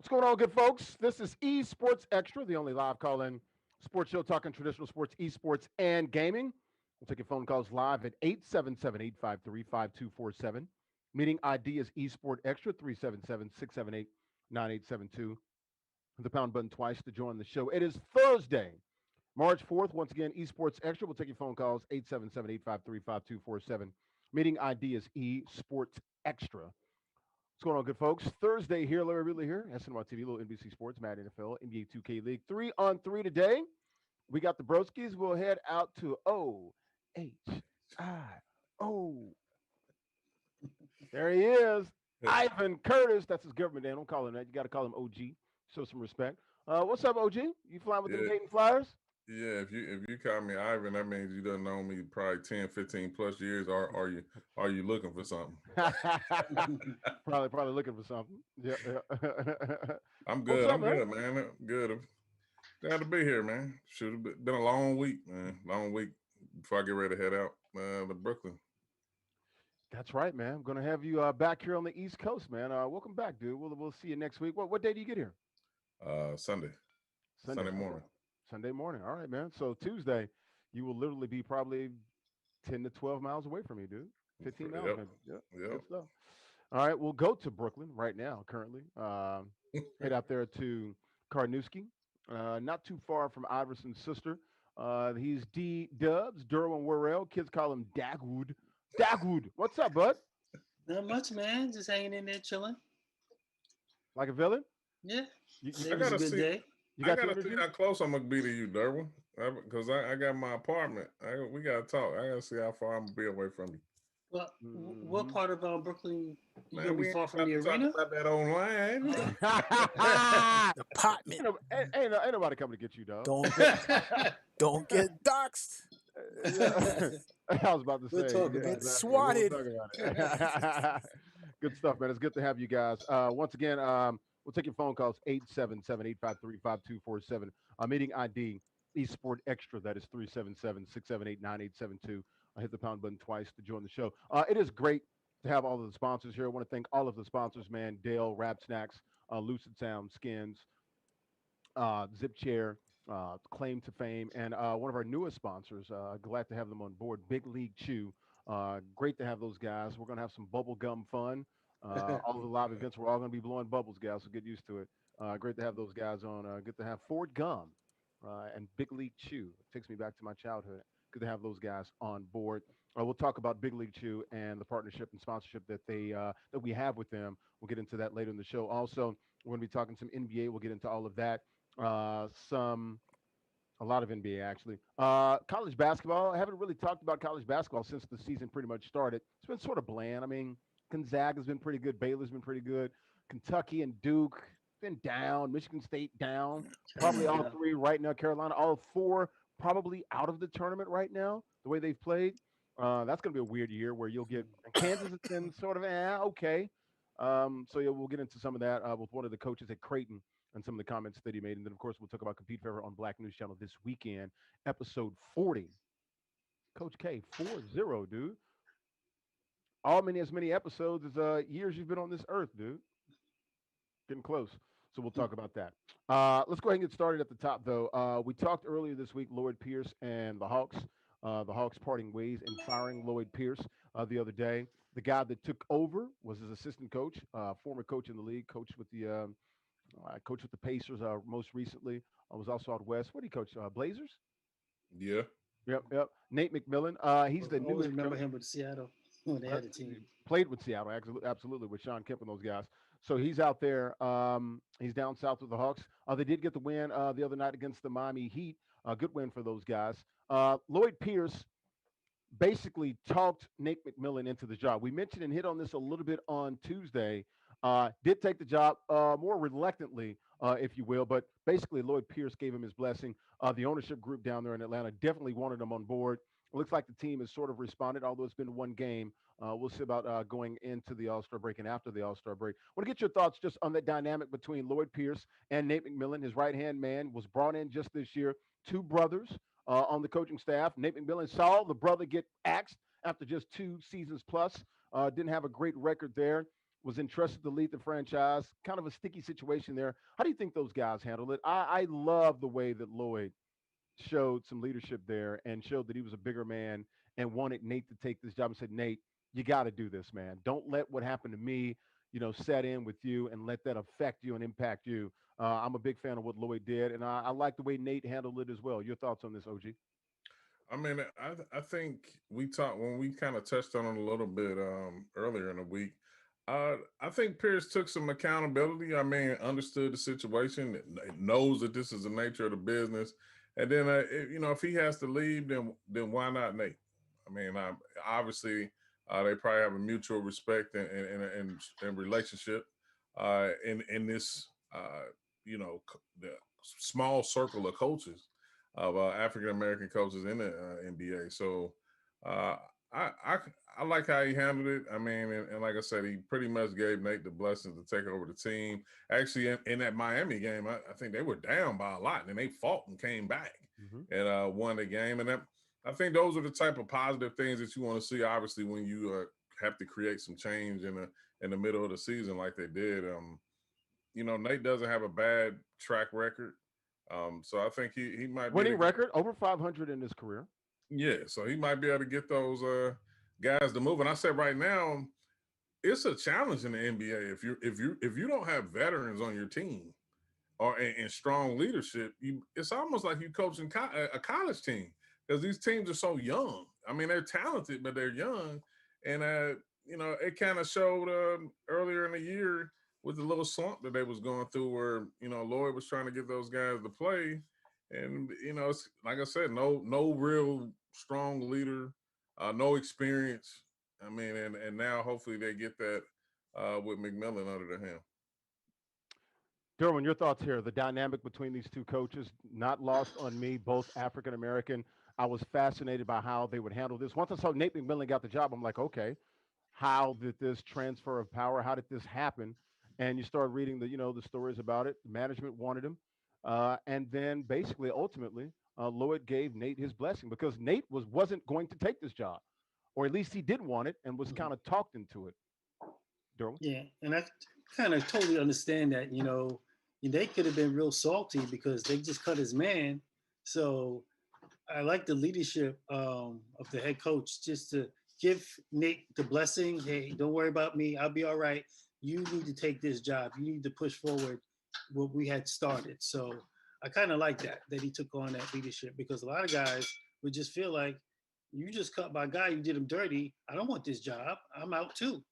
What's going on, good folks? This is Esports Extra, the only live call-in sports show talking traditional sports, esports, and gaming. We'll take your phone calls live at 877-853-5247. Meeting ID is Esport Extra 377-678-9872. The pound button twice to join the show. It is Thursday, March 4th. Once again, Esports Extra. We'll take your phone calls 877-853-5247. Meeting ID is Esports Extra. What's going on, good folks? Thursday here, Larry Ridley here, SNY TV, little NBC Sports, Mad NFL, NBA 2K League. 3-on-3 today. We got the Broskies. We'll head out to O-H-I-O. There he is. Ivan Curtis. That's his government name. Don't call him that. You got to call him OG. Show some respect. What's up, OG? You flying with them Dayton Flyers? Yeah, if you call me Ivan, that means you done known me probably 10, 15 plus years. Or are you looking for something? probably looking for something. Yeah. I'm good. I'm good, man. I'm good. Glad to be here, man. Should have been a long week, man. Long week before I get ready to head out to Brooklyn. That's right, man. I'm gonna have you back here on the East Coast, man. Welcome back, dude. We'll see you next week. What day do you get here? Sunday morning. Sunday morning. All right, man. So Tuesday, you will literally be probably 10 to 12 miles away from me, dude. 15 miles, maybe. Yep. Good stuff. All right, we'll go to Brooklyn right now, currently. Head out there to Karnewski, not too far from Iverson's sister. He's D Dubs, Derwin Worrell. Kids call him Dagwood. Dagwood, what's up, bud? Not much, man. Just hanging in there, chilling. Like a villain? Yeah. I gotta see. I gotta see how close I'm gonna be to you, Derwin, because I got my apartment. We gotta talk. I gotta see how far I'm gonna be away from you. Well, what part of Brooklyn you gonna be far from the arena? About that online. The apartment. Ain't nobody coming to get you, dog. Don't get doxxed. I was about to say, get swatted. Good stuff, man. It's good to have you guys. Once again, we'll take your phone calls 877-853-5247. Meeting ID Esport Extra. That is 377-678-9872. I hit the pound button twice to join the show. It is great to have all of the sponsors here. I want to thank all of the sponsors, man. Dale, Rap Snacks, Lucid Sound, Skins, Zip Chair, Claim to Fame, and one of our newest sponsors. Glad to have them on board, Big League Chew. Great to have those guys. We're going to have some bubble gum fun. All of the live events, we're all going to be blowing bubbles, guys, so get used to it. Great to have those guys on. Good to have Ford Gum and Big League Chew. It takes me back to my childhood. Good to have those guys on board. We'll talk about Big League Chew and the partnership and sponsorship that we have with them. We'll get into that later in the show. Also, we're going to be talking some NBA. We'll get into all of that. A lot of NBA actually. College basketball. I haven't really talked about college basketball since the season pretty much started. It's been sort of bland. I mean, Gonzaga's been pretty good. Baylor's been pretty good. Kentucky and Duke been down. Michigan State down. Probably all three right now. Carolina, all four probably out of the tournament right now. The way they've played, that's going to be a weird year where you'll get Kansas has been sort of okay. So yeah, we'll get into some of that with one of the coaches at Creighton and some of the comments that he made. And then, of course, we'll talk about Compete Forever on Black News Channel this weekend, episode 40. Coach K, 40, dude. As many episodes as years you've been on this earth, dude. Getting close. So we'll talk about that. Let's go ahead and get started at the top, though. We talked earlier this week, Lloyd Pierce and the Hawks. The Hawks parting ways and firing Lloyd Pierce the other day. The guy that took over was his assistant coach, former coach in the league, coached with the Pacers most recently. Was also out west. What did he coach? Blazers? Yeah. Yep. Nate McMillan. He's the newest. I remember him with Seattle when they had a team. Played with Seattle, absolutely, with Sean Kemp and those guys. So he's out there. He's down south with the Hawks. They did get the win the other night against the Miami Heat. Good win for those guys. Lloyd Pierce basically talked Nate McMillan into the job. We mentioned and hit on this a little bit on Tuesday. Did take the job more reluctantly, if you will, but basically Lloyd Pierce gave him his blessing. The ownership group down there in Atlanta definitely wanted him on board. It looks like the team has sort of responded, although it's been one game. We'll see about going into the All-Star break and after the All-Star break. I want to get your thoughts just on that dynamic between Lloyd Pierce and Nate McMillan. His right-hand man was brought in just this year. Two brothers on the coaching staff. Nate McMillan saw the brother get axed after just 2 seasons plus. Didn't have a great record there. was entrusted to lead the franchise. Kind of a sticky situation there. How do you think those guys handled it? I love the way that Lloyd showed some leadership there and showed that he was a bigger man and wanted Nate to take this job and said, Nate, you got to do this, man. Don't let what happened to me, set in with you and let that affect you and impact you. I'm a big fan of what Lloyd did, and I like the way Nate handled it as well. Your thoughts on this, OG? I mean, I think we talked when we kind of touched on it a little bit earlier in the week. I think Pierce took some accountability. I mean, understood the situation, knows that this is the nature of the business, and then if he has to leave, then why not Nate? I mean, obviously they probably have a mutual respect and relationship in this the small circle of coaches of African American coaches in the NBA. So uh, I, I I like how he handled it. I mean, and like I said, he pretty much gave Nate the blessings to take over the team. Actually, in that Miami game, I think they were down by a lot, and then they fought and came back Mm-hmm. and won the game. And I think those are the type of positive things that you want to see. Obviously, when you have to create some change in the middle of the season like they did. Nate doesn't have a bad track record. So I think he might be Winning record over 500 in his career. yeah, so he might be able to get those guys to move. And I said right now, it's a challenge in the NBA if you don't have veterans on your team or and strong leadership. It's almost like you coaching a college team because these teams are so young. I mean, they're talented, but they're young, and it kind of showed earlier in the year with the little slump that they was going through, where Lloyd was trying to get those guys to play, and it's like I said, no real strong leader, no experience. I mean, and now hopefully they get that with McMillan under the helm. Derwin, your thoughts here. The dynamic between these two coaches, not lost on me, both African American. I was fascinated by how they would handle this. Once I saw Nate McMillan got the job, I'm like, okay, how did this transfer of power? How did this happen? And you start reading the stories about it. Management wanted him, and then basically, ultimately, Lloyd gave Nate his blessing because Nate wasn't going to take this job, or at least he did want it and was Mhm. kind of talked into it. Derwin? Yeah, and I kind of totally understand that. They could have been real salty because they just cut his man. So I like the leadership of the head coach just to give Nick the blessing. Hey, don't worry about me. I'll be all right. You need to take this job. You need to push forward what we had started. So I kind of like that he took on that leadership because a lot of guys would just feel like you just cut my guy. You did him dirty. I don't want this job. I'm out too.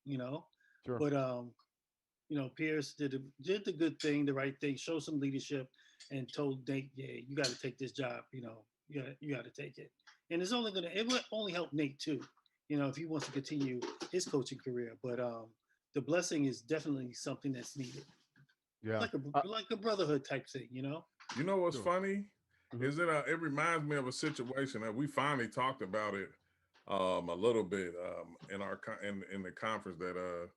Sure. But Pierce did the good thing, the right thing, showed some leadership, and told Nate, yeah, you got to take this job. You got to take it, and it will only help Nate too. If he wants to continue his coaching career. But the blessing is definitely something that's needed, Yeah. like a brotherhood type thing. You know what's Sure. funny? Mhm. Is it reminds me of a situation that we finally talked about it a little bit in in the conference that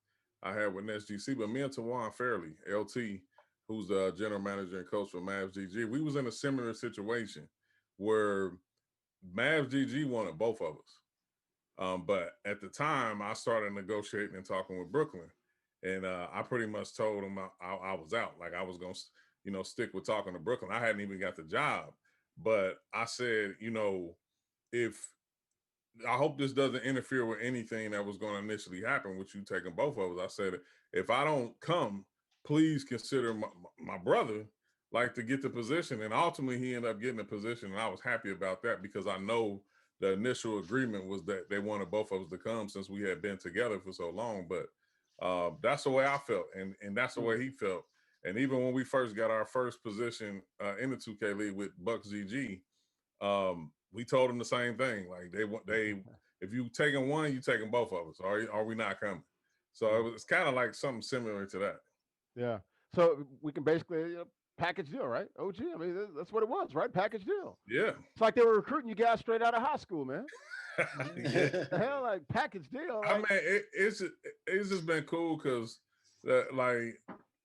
I had with SGC, but me and Tawan Fairley, LT, who's the general manager and coach for Mavs GG, we was in a similar situation where Mavs GG wanted both of us. But at the time, I started negotiating and talking with Brooklyn, and I pretty much told them I was out. Like I was gonna, stick with talking to Brooklyn. I hadn't even got the job, but I said, if I hope this doesn't interfere with anything that was going to initially happen with you taking both of us. I said, if I don't come, please consider my brother like to get the position. And ultimately, he ended up getting the position, and I was happy about that because I know the initial agreement was that they wanted both of us to come since we had been together for so long. But that's the way I felt, and that's the way he felt. And even when we first got our first position in the 2K League with Bucks GG, we told them the same thing. Like they if you taking one, you taking both of us. Are we not coming? So Yeah. it's kind of like something similar to that. Yeah. So we can basically package deal, right? OG. I mean, that's what it was, right? Package deal. Yeah. It's like they were recruiting you guys straight out of high school, man. Yeah. The hell, like package deal. I Like, mean, it's just been cool because like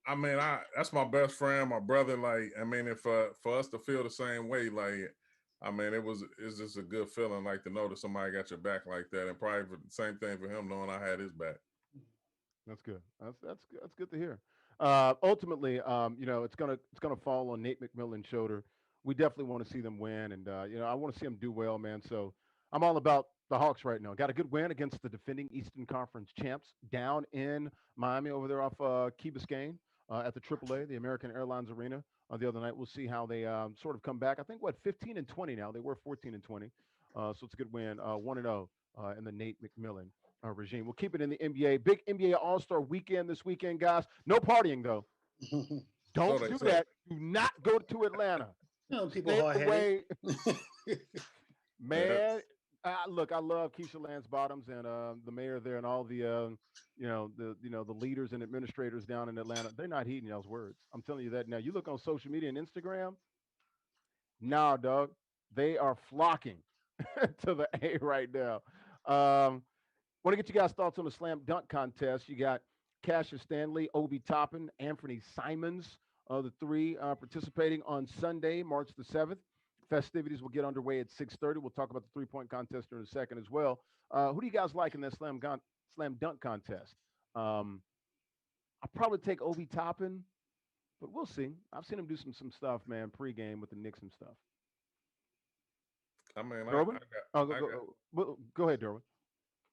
I mean, that's my best friend, my brother. Like, I mean, if for us to feel the same way, like, I mean, it's just a good feeling, like to know that somebody got your back like that, and probably for the same thing for him, knowing I had his back. That's good. That's good to hear. Ultimately, it's gonna fall on Nate McMillan's shoulder. We definitely want to see them win, and I want to see them do well, man. So I'm all about the Hawks right now. Got a good win against the defending Eastern Conference champs down in Miami over there off Key Biscayne at the AAA, the American Airlines Arena, the other night. We'll see how they sort of come back. I think 15-20 now. They were 14-20, so it's a good win. 1-0 in the Nate McMillan regime. We'll keep it in the NBA. Big NBA All Star weekend this weekend, guys. No partying though. So Don't they do say. that. Do not go to Atlanta. People Stay hard headed. away, Yeah. man. Look, I love Keisha Lance Bottoms and the mayor there and all the the leaders and administrators down in Atlanta. They're not heeding y'all's words. I'm telling you that now. You look on social media and Instagram. Nah, dog. They are flocking to the A right now. Want to get you guys' thoughts on the slam dunk contest. You got Cassius Stanley, Obi Toppin, Anthony Simons, the three participating on Sunday, March the 7th. Festivities will get underway at 6:30. We'll talk about the three-point contest in a second as well. Who do you guys like in that slam dunk contest? I'll probably take Obi Toppin, but we'll see. I've seen him do some stuff, man, pregame with the Knicks and stuff. I mean, Derwin? Oh, I got, go ahead, Derwin.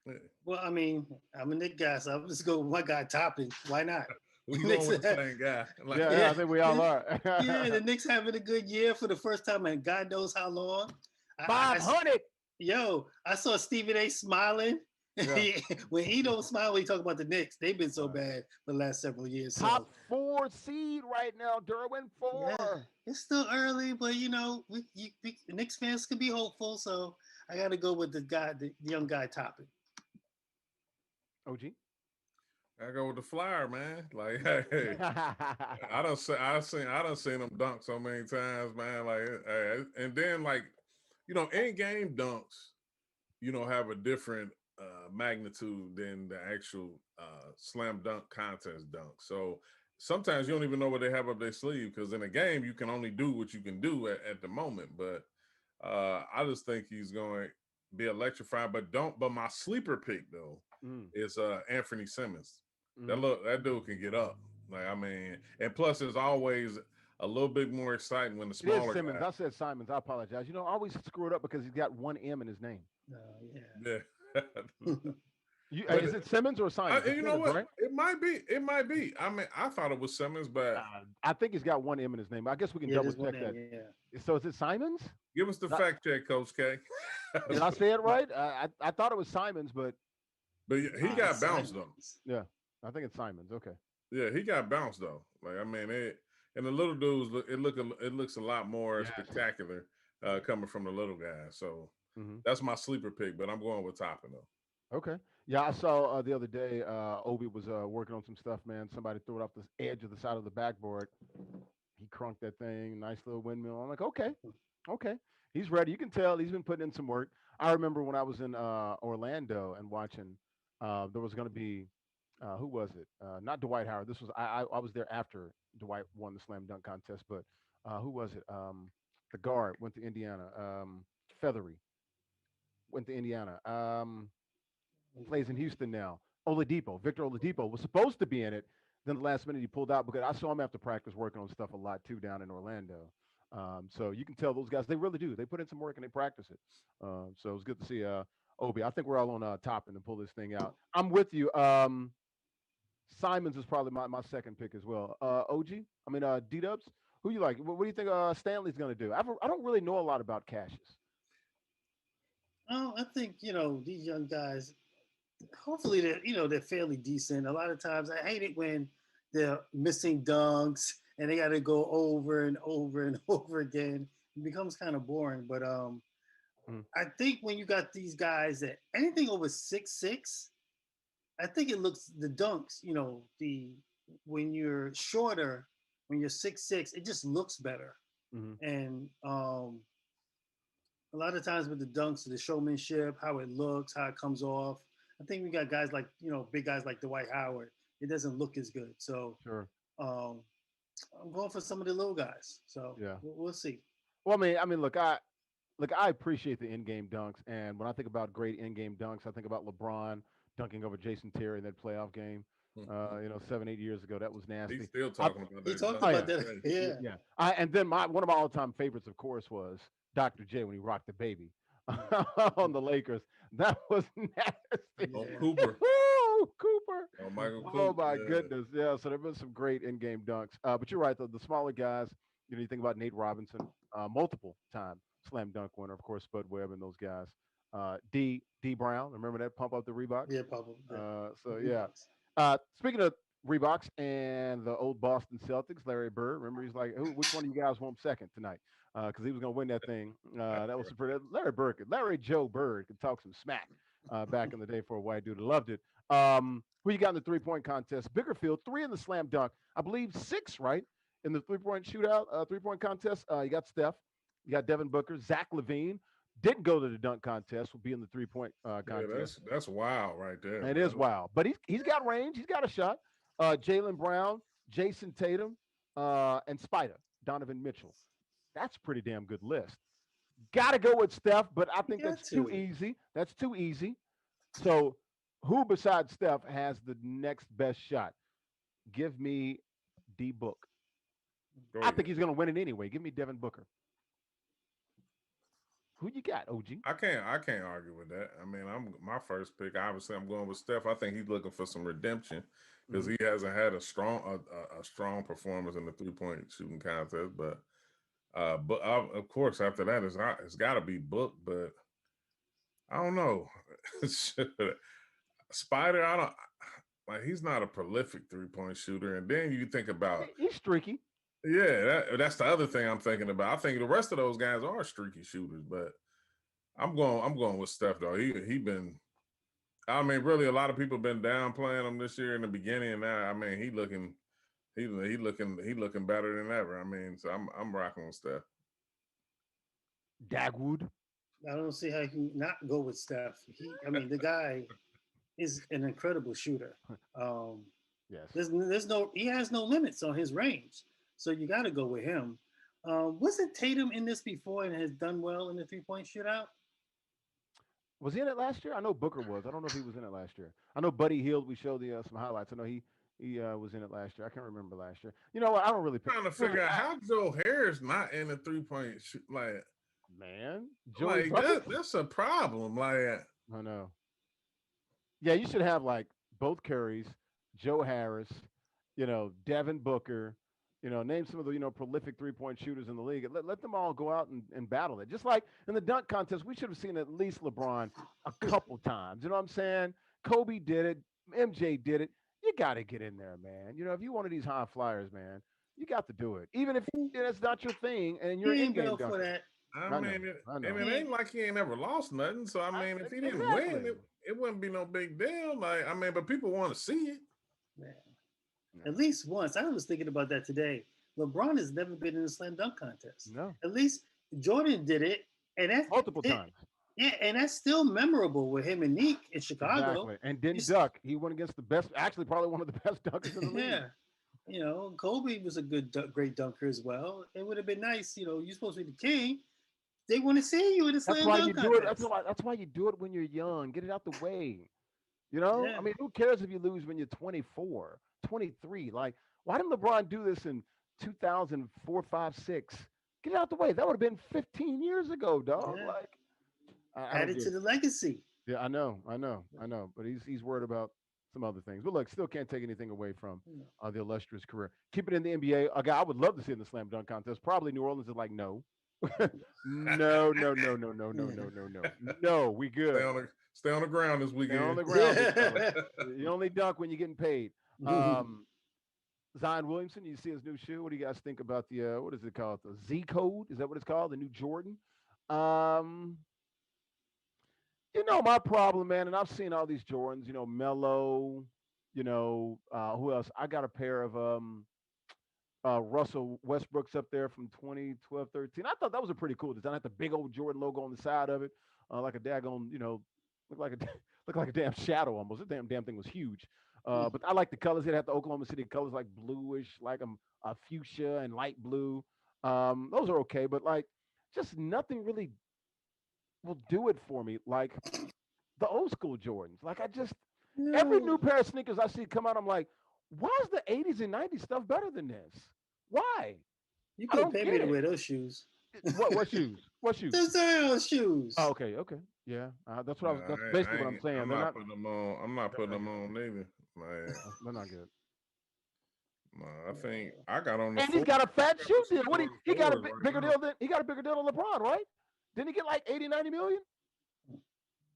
yeah. Well, I mean, I'm a Nick guy, so I'm just go with my guy Toppin. Why not? We Knicks going with the have- same guy. Like, Yeah, yeah, I think we all are. yeah, the Knicks having a good year for the first time in God knows how long. I 500. Yo, I saw Stephen A. smiling. Yeah. When he don't smile when he talk about the Knicks, they've been so Right. bad for the last several years. Top So 4 seed right now, Derwin. yeah, 4. it's still early, but Knicks fans can be hopeful. So I got to go with the young guy Toppin. OG. I go with the flyer, man. Like, hey, I done seen him dunk so many times, man. Like, and then like, in game dunks, have a different magnitude than the actual slam dunk contest dunk. So sometimes you don't even know what they have up their sleeve because in a game you can only do what you can do at the moment. But I just think he's going to be electrified. But my sleeper pick though Mm, is Anthony Simmons. mhm. That dude can get up. Like I mean, and plus it's always a little bit more exciting when the It is smaller Simmons. guy. I said Simons. I apologize. I always screw it up because he's got one M in his name. Yeah. Yeah. But Is it Simmons or Simons? It's you know Simmons, what? right? It might be. It might be. I mean, I thought it was Simmons, but I think he's got one M in his name. I guess we can Yeah, double there's one check name. that. Yeah. So is it Simons? give us the Did I, fact check, Coach K. did I say it right? I thought it was Simons, but But I he think uh, got it's bounced though. Simons. yeah, I think it's Simons. Okay. Yeah, he got bounced though. Like I mean, and the little dudes it looks a lot more Yes. spectacular coming from the little guys. So Hmm. that's my sleeper pick. But I'm going with Toppin though. Okay. Yeah, I saw the other day Obi was working on some stuff, man. Somebody threw it off the edge of the side of the backboard. He crunked that thing, nice little windmill. I'm like, okay, okay. He's ready. You can tell he's been putting in some work. I remember when I was in Orlando and watching, there was going to be, who was it? Not Dwight Howard. This was, I was there after Dwight won the slam dunk contest, but who was it? The guard went to Indiana. Feathery went to Indiana. Plays in Houston now. Oladipo, Victor Oladipo was supposed to be in it. Then the last minute he pulled out because I saw him after practice working on stuff a lot too down in Orlando. So you can tell those guys they really do. They put in some work and they practice it. So it's good to see Obi. I think we're all on top and to pull this thing out. I'm with you. Simons is probably my second pick as well. OG, I mean D Dubs. Who you like? What do you think Stanley's going to do? I don't really know a lot about Cassius. Oh, I think these young guys. Hopefully, they're fairly decent. A lot of times, I hate it when they're missing dunks and they got to go over and over and over again. It becomes kind of boring. But Mm, I think when you got these guys that anything over 6'6", I think it looks the dunks. The when you're shorter, when you're 6'6", it just looks better. mm-hmm. And a lot of times with the dunks, the showmanship, how it looks, how it comes off. I think we got guys like big guys like Dwight Howard. It doesn't look as good. So Sure. um, I'm going for some of the little guys. So Yeah. we'll see. Well, look, I appreciate the in-game dunks, and when I think about great in-game dunks, I think about LeBron dunking over Jason Terry in that playoff game. You know, 7, 8 years ago. That was He's nasty. still I, talking about He that talked oh dunk about yeah, that. today. Yeah. yeah. And then one of my all-time favorites, of course, was Dr. J when he rocked the baby on the Lakers. That was nasty. On Yeah. Cooper, Cooper. on Michael Oh Cooper. my Yeah. goodness. Yeah. So there have been some great in-game dunks. But you're right, though. The smaller guys, you know, you think about Nate Robinson, multiple time slam dunk winner, of course, Spud Webb and those guys. D Brown, remember that pump up the Reeboks? Yeah, probably. The So yeah. Reeboks. Speaking of Reeboks and the old Boston Celtics, Larry Bird. Remember, he's like, "Who? Which one of you guys want second tonight?" Because he was going to win that thing. That was pretty. Larry Bird, Larry Joe Bird, could talk some smack back in the day for a white dude. Loved it. Who you got in the 3-point contest? Biggerfield, 3 in the slam dunk. I believe 6, right, in the 3-point shootout, 3-point contest. You got Steph, you got Devin Booker, Zach Levine. Didn't go to the dunk contest. Will be in the 3-point Yeah, contest. that's wild right there, It is bro. wild, but he's got range. He's got a shot. Jalen Brown, Jason Tatum, and Spider Donovan Mitchell. That's a pretty damn good list. Got to go with Steph, but I You think got that's too to. easy. That's too easy. So, who besides Steph has the next best shot? Give me D Book. Go I ahead. think he's going to win it anyway. Give me Devin Booker. Who you got, OG? I can't argue with that. I mean, I'm my first pick. Obviously, I'm going with Steph. I think he's looking for some redemption because Mhm. he hasn't had a strong performance in the 3-point shooting contest. But of course, after that, it's got to be Book. But I don't know. Spider, I don't like. He's not a prolific 3-point shooter. And then you think about, He's streaky. yeah, that's the other thing I'm thinking about. I think the rest of those guys are streaky shooters, but I'm going with Steph though. He been. I mean, really, a lot of people been downplaying him this year in the beginning. And now, I mean, he looking better than ever. I mean, so I'm rocking with Steph. Dagwood. I don't see how you can not go with Steph. I mean, the guy is an incredible shooter. Um, Yes. he has no limits on his range. So you got to go with him. Wasn't Tatum in this before and has done well in the 3-point shootout? Was he in it last year? I know Booker was. I don't know if he was in it last year. I know Buddy Hield. We showed the some highlights. I know he was in it last year. I can't remember last year. You know what? I don't really pay. Trying to figure out how Joe Harris not in the 3-point shoot. Man, Joey Like Bucket. that's a problem. Like I know. Yeah, you should have like both Currys, Joe Harris, you know, Devin Booker, you know, name some of the, you know, prolific 3-point shooters in the league. Let them all go out and battle it. Just like in the dunk contest, we should have seen at least LeBron a couple times. You know what I'm saying? Kobe did it, MJ did it. You got to get in there, man. You know, if you're one of these high flyers, man, you got to do it. Even if it's not your thing and you're He an ain't in-game built for dunker. that. I I know. mean, I and know. it ain't like he ain't ever lost nothing. So I mean, if he didn't win, Exactly. it wouldn't be no big deal. Like I mean, but people want to see it. Man. At least once. I was thinking about that today. LeBron has never been in a slam dunk contest. No. At least Jordan did it, and Multiple times. yeah, and that's still memorable with him and Neek in Chicago. Exactly. And didn't You duck. He went against the best, actually, probably one of the best dunkers in the league. yeah, Kobe was a great dunker as well. It would have been nice, you're supposed to be the king. They want to see you in a That's slam why you dunk do it. contest. That's why you do it when you're young. Get it out the way. You know? Yeah, I mean, who cares if you lose when you're 24, 23? Like, why didn't LeBron do this in 2004, 5, 6? Get it out the way. That would have been 15 years ago, dog. yeah. Like, I don't Added get to it. the legacy. Yeah, I know. But he's worried about some other things. But look, still can't take anything away from the illustrious career. Keep it in the NBA. A guy I would love to see in the slam dunk contest. Probably New Orleans is like, no. No, no, no, no, no, no, no, no, no. No, we Stay good. on the ground this Stay on weekend. the ground, big fella. You only dunk when you're getting paid. Zion Williamson, you see his new shoe. What do you guys think about the what is it called? The Z code? Is that what it's called? The new Jordan? Um, you know my problem, man, and I've seen all these Jordans, you know, Mellow, who else? I got a pair of Russell Westbrook's up there from 2012, 13. I thought that was a pretty cool design. Had the big old Jordan logo on the side of it, like a daggone, looked like a looked like a damn shadow almost. The damn thing was huge. But I like the colors. It had the Oklahoma City colors, like bluish, like a fuchsia and light blue. Those are okay, but like just nothing really will do it for me. Like the old school Jordans. Like I just Every No. new pair of sneakers I see come out, I'm like, why is the 80s and 90s stuff better than this? Why? You I couldn't don't pay me get to it. wear those shoes. What shoes? What shoes? Those are Oh, shoes. okay, okay, yeah. That's what I Nah, was. That's basically what I'm saying. I'm They're not not. putting them on. I'm not They're putting not them good. on neither. Like, They're not good. nah, I think I got on the And he's four. got a I fat got shoe the deal. some What Jordan he got a fours right bigger now. deal than LeBron, right? Didn't he get like 80, 90 million?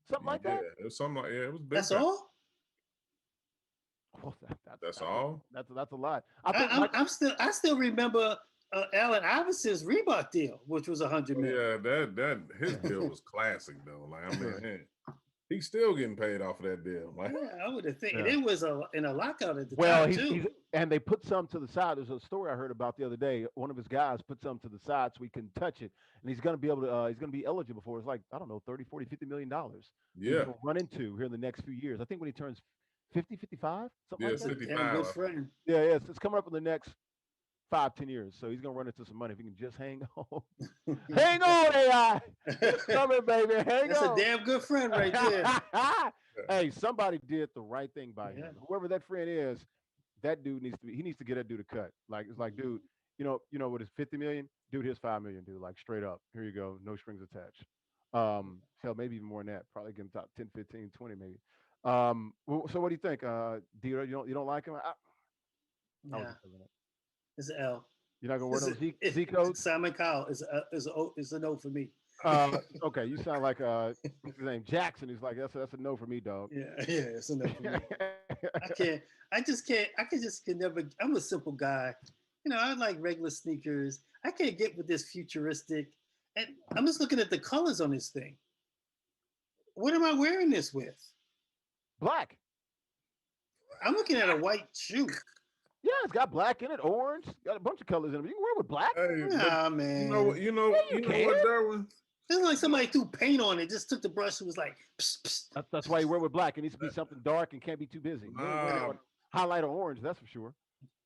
Something like that? Yeah, it was something like it was big That's time. all. Well, That's all. that's a lot. I think Mike. I still remember Allen Iverson's Reebok deal, which was 100 million. Yeah, that his Yeah, deal was classic though. Like I mean, sure. he's still getting paid off of that deal. Like Yeah, I would have think, and Yeah. it was in a lockout at the Well, time he's too. and they put some to the side. There's a story I heard about the other day. One of his guys put some to the side so he couldn't touch it, and he's going to be able to. He's going to be eligible for it's like I don't know 30, 40, 50 million dollars that he's yeah, going to run into here in the next few years. I think when he turns 50, 55, something yeah, like that. That's a fifty damn five. good friend. Yeah, yeah, it's coming up in the next 5, 10 years. So he's gonna run into some money if he can just hang on. Hang on, AI. It's coming, baby. Hang That's a on. damn good friend right there. Hey, somebody did the right thing by Yeah. him. Whoever that friend is, that dude needs to be. He needs to get that dude a cut. Like it's like, dude, what is 50 million? Dude, here's 5 million, dude. Like straight up. Here you go. No strings attached. Hell, maybe even more than that. Probably give him top 10, 15, 20 maybe. So what do you think? Dio, you don't like him? I was Nah, just feeling it. it's an L. You're not gonna wear It's those Z it's codes? Simon Cowell is a no for me. Okay, you sound like what's his name? Jackson. He's like, that's a no for me, dog. Yeah, yeah, it's a no for me. I can't. I just can't. Can never. I'm a simple guy. I like regular sneakers. I can't get with this futuristic. And I'm just looking at the colors on this thing. What am I wearing this with? Black. I'm looking at a white shoe. Yeah, it's got black in it, orange, got a bunch of colors in it. You can wear it with black. Hey, but Nah, you know what? man. Yeah, you You know can. what, Darwin? It's like somebody threw paint on it, just took the brush and was like, psst, psst. That's why you wear it with black. It needs to be something dark and can't be too busy. You ain't wearing it Nah, on highlight or orange, that's for sure.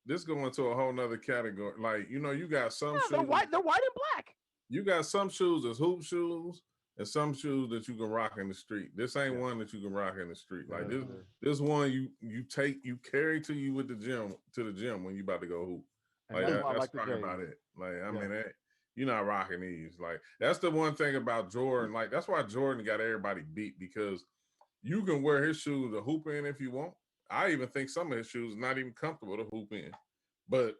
this going to a whole nother category. Like you got some Yeah, they're shoes. white. They're white and black. You got some shoes as hoop shoes, and some shoes that you can rock in the street. This ain't Yeah. one that you can rock in the street. Like Yeah, this, sir. this one you carry to you with the gym to the gym when you about to go hoop. And Like that's why I that's like the probably J's. about it. Like I Yeah. mean, you're not rocking these. Like that's the one thing about Jordan. Like that's why Jordan got everybody beat because you can wear his shoes to hoop in if you want. I even think some of his shoes are not even comfortable to hoop in, but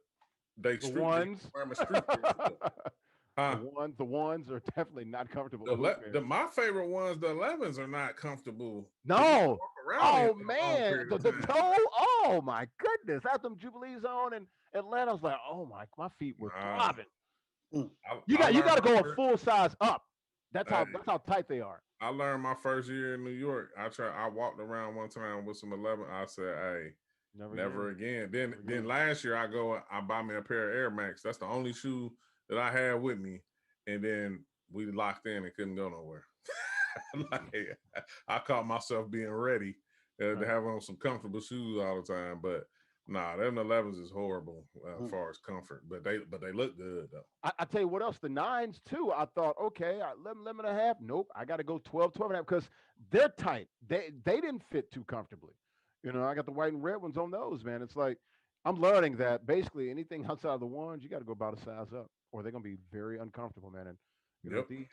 they The street ones. wear them street shoes. Huh? The ones are definitely not comfortable. to hoop in. My favorite ones, the 11s, are not comfortable. No. Walk around Oh in for a long man, period the of time. toe. Oh my goodness! I had them Jubilees on in Atlanta. I was like, oh my feet were Nah, throbbing. Mm. You I got learned to my go a first- full size up. Hey, That's how tight they are. I learned my first year in New York. I walked around one time with some 11. I said, "Hey, never again." Then last year I buy me a pair of Air Max. That's the only shoe that I had with me, and then we locked in and couldn't go nowhere. Like, I caught myself being ready to have on some comfortable shoes all the time, but nah, them 11s is horrible as far as comfort, but they look good though. I tell you what else, the nines too. I thought, okay, 11 and a half. Nope, I got to go 12, 12 and a half because they're tight. They didn't fit too comfortably. I got the white and red ones on those, man. It's like I'm learning that basically anything outside of the ones, you got to go about a size up, or they're gonna be very uncomfortable, man. And Yep. these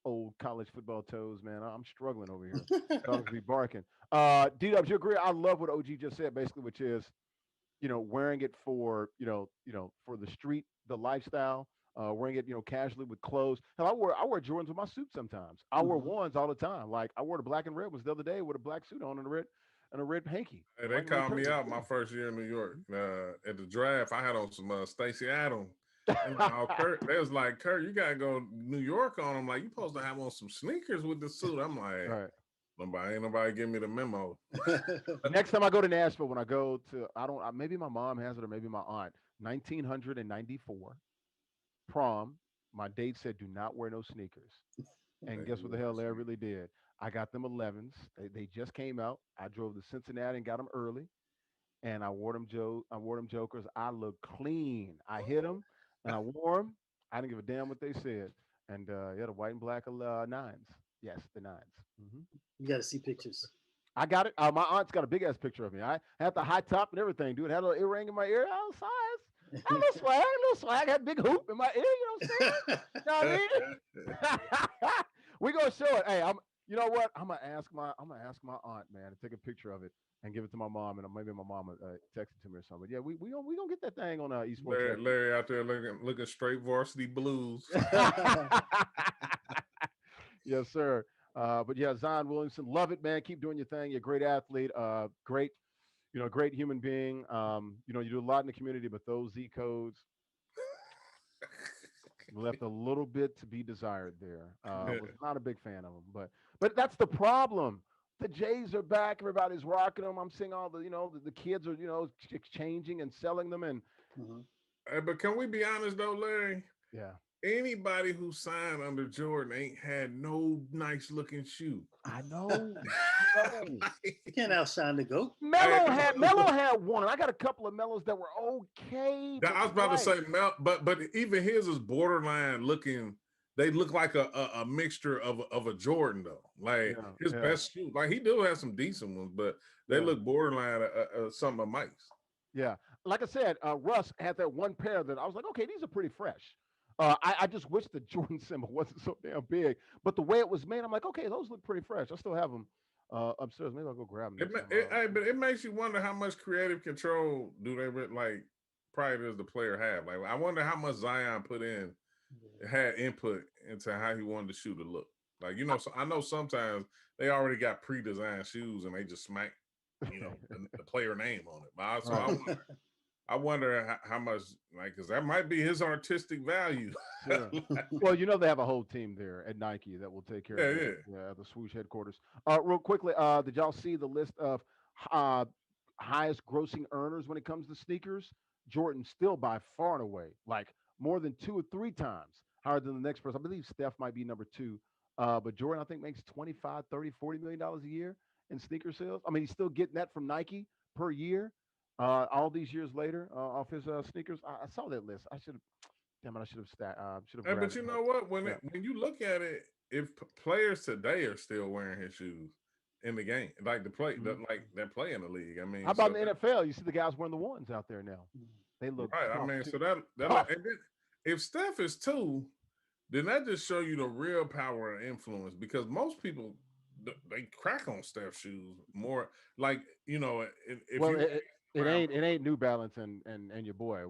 old college football toes, man, I'm struggling over here. Dogs be barking. D-Dubs, you agree? I love what OG just said, basically, which is wearing it for for the street, the lifestyle, wearing it casually with clothes. Hell, I wear Jordans with my suit sometimes. I wear ones all the time. Like I wore the black and red ones the other day with a black suit on and a red hanky. Hey, they called me out my first year in New York. At the draft, I had on some Stacey Adams. And Kurt, they was like, Kurt, you gotta go New York on. I'm like, you supposed to have on some sneakers with the suit. I'm like, Right. ain't nobody give me the memo. Next time I go to Nashville, when I go to, I don't, maybe my mom has it or maybe my aunt. 1994 prom. My date said, "Do not wear no sneakers." And guess what the hell Larry really did? I got them 11s. They just came out. I drove to Cincinnati and got them early, and I wore them I wore them jokers. I looked clean. I hit them, and I wore them. I didn't give a damn what they said. And yeah, the white and black nines. Yes, the 9s. You got to see pictures. I got it. My aunt's got a big ass picture of me. I had the high top and everything, dude. Had a little earring in my ear. I was size. I had a little swag, a little swag. Had a big hoop in my ear. You know what I'm saying? You know what I mean? We gonna show it. Hey, I'm. You know what? I'm gonna ask my aunt, man, to take a picture of it and give it to my mom, and maybe my mom will text it to me or something. But yeah, we gonna get that thing on esports. Larry out there looking straight varsity blues. Yes, sir. But yeah, Zion Williamson, love it, man. Keep doing your thing. You're a great athlete. Great, great human being. You do a lot in the community, but those Z codes left a little bit to be desired there. Was not a big fan of them, but that's the problem. The Jays are back. Everybody's rocking them. I'm seeing all the kids are exchanging and selling them, and Mhm. But can we be honest though, Larry? yeah, Anybody who signed under Jordan ain't had no nice looking shoe. I know. You can't outshine the GOAT. Melo had one, and I got a couple of Melos that were okay. I was about to say Mel, but even his is borderline looking. They look like a mixture of a Jordan though. Like his best shoe. Like he do have some decent ones, but they look borderline something of Mike's. Yeah, like I said, Russ had that one pair that I was like, okay, these are pretty fresh. I just wish the Jordan symbol wasn't so damn big, but the way it was made, I'm like, okay, those look pretty fresh. I still have them upstairs. Maybe I'll go grab them. But it makes you wonder how much creative control do they like? Probably does the player have? Like, I wonder how much Zion put in, had input into how he wanted the shoe to look. Like, so I know sometimes they already got pre-designed shoes and they just smack, the player name on it. But I wonder how much, like, because that might be his artistic value. Sure. Well, they have a whole team there at Nike that will take care of it. Yeah, the swoosh headquarters. Real quickly, did y'all see the list of highest grossing earners when it comes to sneakers? Jordan still by far and away, like more than 2 or 3 times higher than the next person. I believe Steph might be number 2. But Jordan, I think, makes 25, 30, $40 million a year in sneaker sales. I mean, he's still getting that from Nike per year. All these years later, off his sneakers. I saw that list. I should have. Damn it! I should have. Hey, but you know what? When you look at it, if players today are still wearing his shoes in the game, like that play in the league. I mean, how about in the NFL? You see the guys wearing the ones out there now. They look right. I mean, so that and then, if Steph is 2, then that just show you the real power and influence, because most people they crack on Steph's shoes more. Like it ain't New Balance and your boy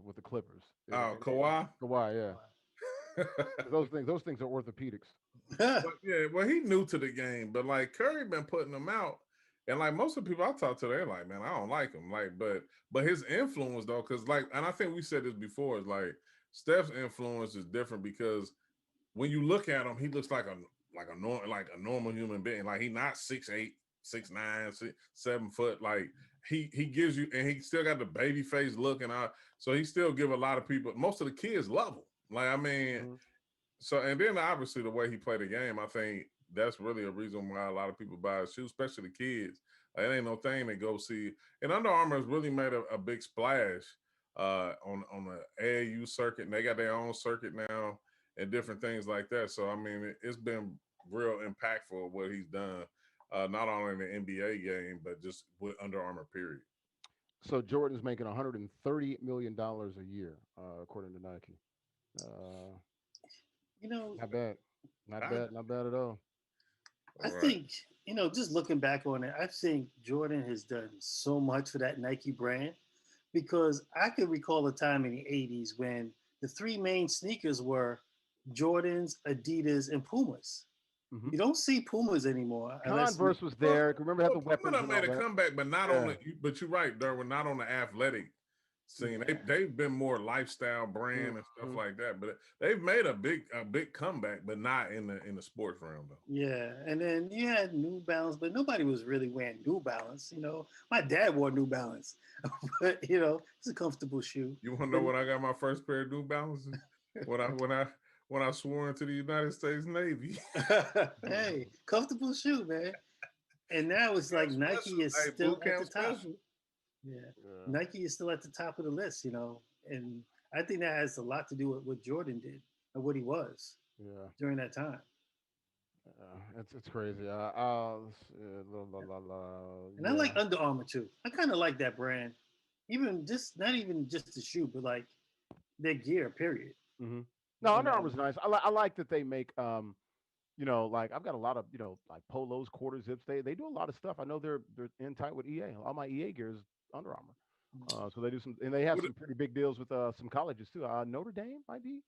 with the Clippers. Kawhi. Kawhi, yeah. those things are orthopedics. Well, he new to the game, but like Curry been putting them out, and like most of the people I talk to, they're like, man, I don't like him. Like, but his influence though, because like, and I think we said this before, is like Steph's influence is different because when you look at him, he looks like a normal human being. Like he's not 6'8", 6'9", 7 foot. Like he gives you, and he still got the baby face look and all. So he still give a lot of people. Most of the kids love him. Like, I mean, so, and then obviously the way he played the game, I think that's really a reason why a lot of people buy his shoes, especially the kids. Like, it ain't no thing to go see. And Under Armour has really made a big splash on the AAU circuit, and they got their own circuit now and different things like that. So, I mean, it's been real impactful what he's done, not only in the NBA game, but just with Under Armour, period. So Jordan's making $130 million a year, according to Nike. Not bad. Not bad at all. I think, just looking back on it, I think Jordan has done so much for that Nike brand, because I can recall a time in the 80s when the 3 main sneakers were Jordans, Adidas, and Pumas. Mm-hmm. You don't see Pumas anymore. Converse was there. Remember, had the weapons. Puma made a comeback, but not on the. But you're right, Derwin. Not on the athletic scene. Yeah. They've been more lifestyle brand and stuff like that. But they've made a big comeback, but not in the sports realm though. Yeah, and then you had New Balance, but nobody was really wearing New Balance. My dad wore New Balance, but it's a comfortable shoe. You want to know when I got my first pair of New Balances? when I swore into the United States Navy. Hey, comfortable shoe, man. And now it's like Nike is still at the top. Yeah. Nike is still at the top of the list, and I think that has a lot to do with what Jordan did and what he was during that time. It's crazy. And I like Yeah. Under Armour too. I kind of like that brand, even just not even just the shoe, but like their gear. Period. Hmm. No, You Under know, Armour's nice. I like that they make like I've got a lot of like polos, quarter zips. They do a lot of stuff. I know they're in tight with EA. All my EA gear is Under Armour. So they do some, and they have What some pretty big deals with some colleges too. Notre Dame might be.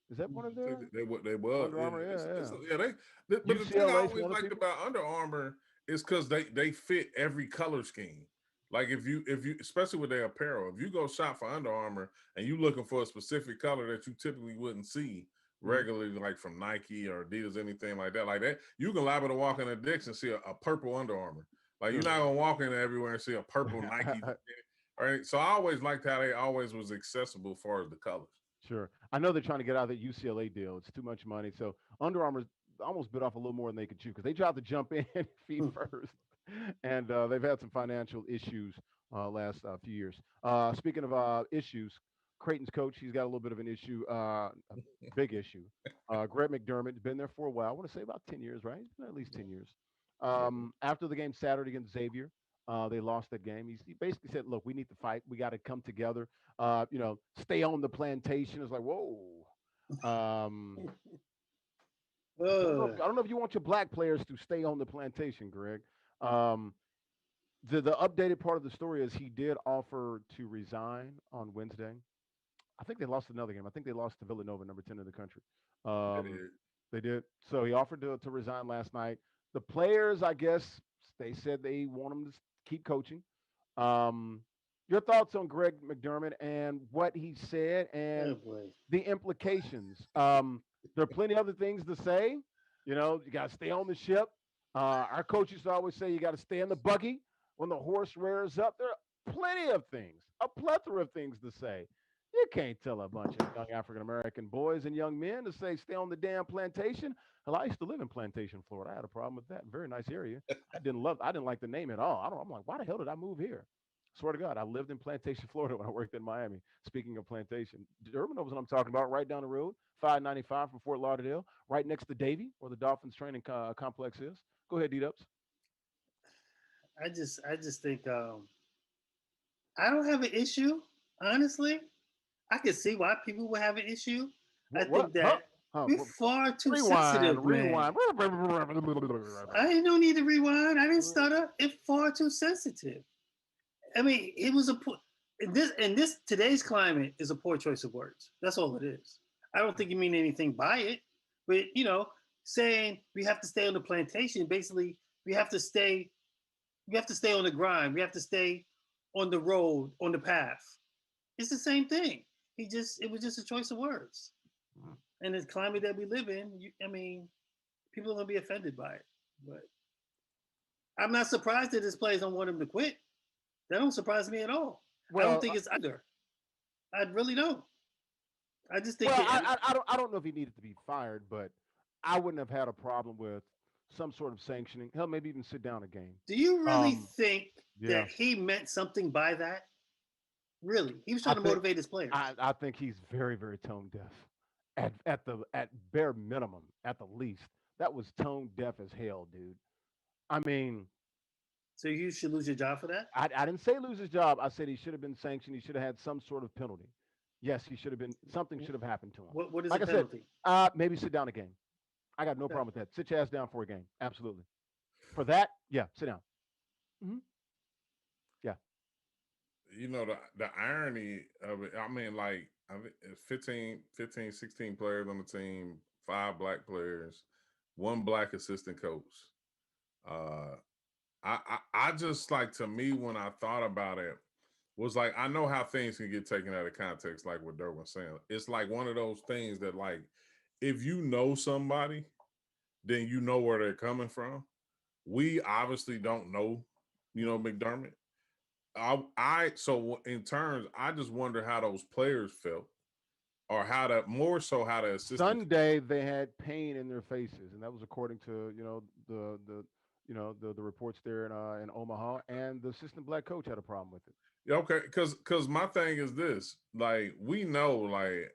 Is that one of they their they was Under Armour? it's Yeah, yeah but the yeah. thing I UCLA's always one of the liked people. about Under Armour is because they fit every color scheme. Like if you especially with their apparel, if you go shop for Under Armour and you looking for a specific color that you typically wouldn't see Hmm. regularly, like from Nike or Adidas, anything like that, you can liable to walk in a Dick's and see a purple Under Armour. Like you're Sure. not gonna walk in everywhere and see a purple Nike. Right. So I always liked how they always was accessible as far as the colors. Sure. I know they're trying to get out of that UCLA deal. It's too much money. So Under Armour almost bit off a little more than they could chew because they tried to jump in feet first, and they've had some financial issues last few years. Speaking of issues, Creighton's coach, he's got a little bit of an issue, a big issue. Greg McDermott been there for a while. I want to say about 10 years, right? He's been at least 10 years. After the game Saturday against Xavier, they lost that game. He basically said, "Look, we need to fight. We got to come together. Stay on the plantation." It's like, whoa. Um, uh, I don't know if you want your black players to stay on the plantation, Greg. Um, the updated part of the story is he did offer to resign on Wednesday. I think they lost another game. I think they lost to Villanova, number 10 in the country. They Um, did. they did. So he offered to resign last night. The players, I guess, they said they want him to keep coaching. Um, your thoughts on Greg McDermott and what he said oh and boy. the implications? There are plenty other things to say. You got to stay on the ship. Our coaches always say you got to stay in the buggy when the horse rears up. There are plenty of things, a plethora of things to say. You can't tell a bunch of young African American boys and young men to say stay on the damn plantation. Hell, I used to live in Plantation, Florida. I had a problem with that. Very nice area. I didn't like the name at all. I'm like, why the hell did I move here? Swear to God, I lived in Plantation, Florida when I worked in Miami. Speaking of Plantation, Urban knows what I'm talking about. Right down the road, 595 from Fort Lauderdale, right next to Davie, where the Dolphins training complex is. Go ahead, D-Dubs. I just think I don't have an issue. Honestly, I can see why people would have an issue. I What? think Huh? that Huh? we're far too Rewind, sensitive, man. rewind. I ain't no need to rewind. I didn't stutter. It's far too sensitive. I mean, it was a in this today's climate is a poor choice of words. That's all it is. I don't think you mean anything by it, but saying we have to stay on the plantation, basically we have to stay we have to stay on the grind. We have to stay on the road, on the path. It's the same thing. It was just a choice of words. And the climate that we live in, I mean, people are gonna be offended by it. But I'm not surprised that his players don't want him to quit. That don't surprise me at all. I don't Well, think it's either. I really don't. I just think well, that I don't know if he needed to be fired, but I wouldn't have had a problem with some sort of sanctioning. Hell, maybe even sit down a game. do you really Um, think yeah, that he meant something by that? Really? He was I trying to think motivate his players. I think he's very very tone deaf. At bare minimum, at the least, that was tone deaf as hell, dude. I mean, So you should lose your job for that? I didn't say lose his job. I said he should have been sanctioned. He should have had some sort of penalty. Yes, he should have been. Something should have happened to him. What is a Like I said, penalty? maybe sit down a game. I got no Okay. problem with that. Sit your ass down for a game. Absolutely. For that, yeah, sit down. Hmm. Yeah. The irony of it. I mean, like I think it's 15, 16 players on the team, 5 black players, one black assistant coach. Uh, I just like, to me, when I thought about it, was like, I know how things can get taken out of context, like what Dirk was saying. It's like one of those things that, like, if you know somebody, then you know where they're coming from. We obviously don't know, McDermott. So in terms, I just wonder how those players felt, or more so how the assistant. Sunday they had pain in their faces, and that was according to the reports there in Omaha, and the assistant black coach had a problem with it. Yeah, okay, because my thing is this: like, we know, like,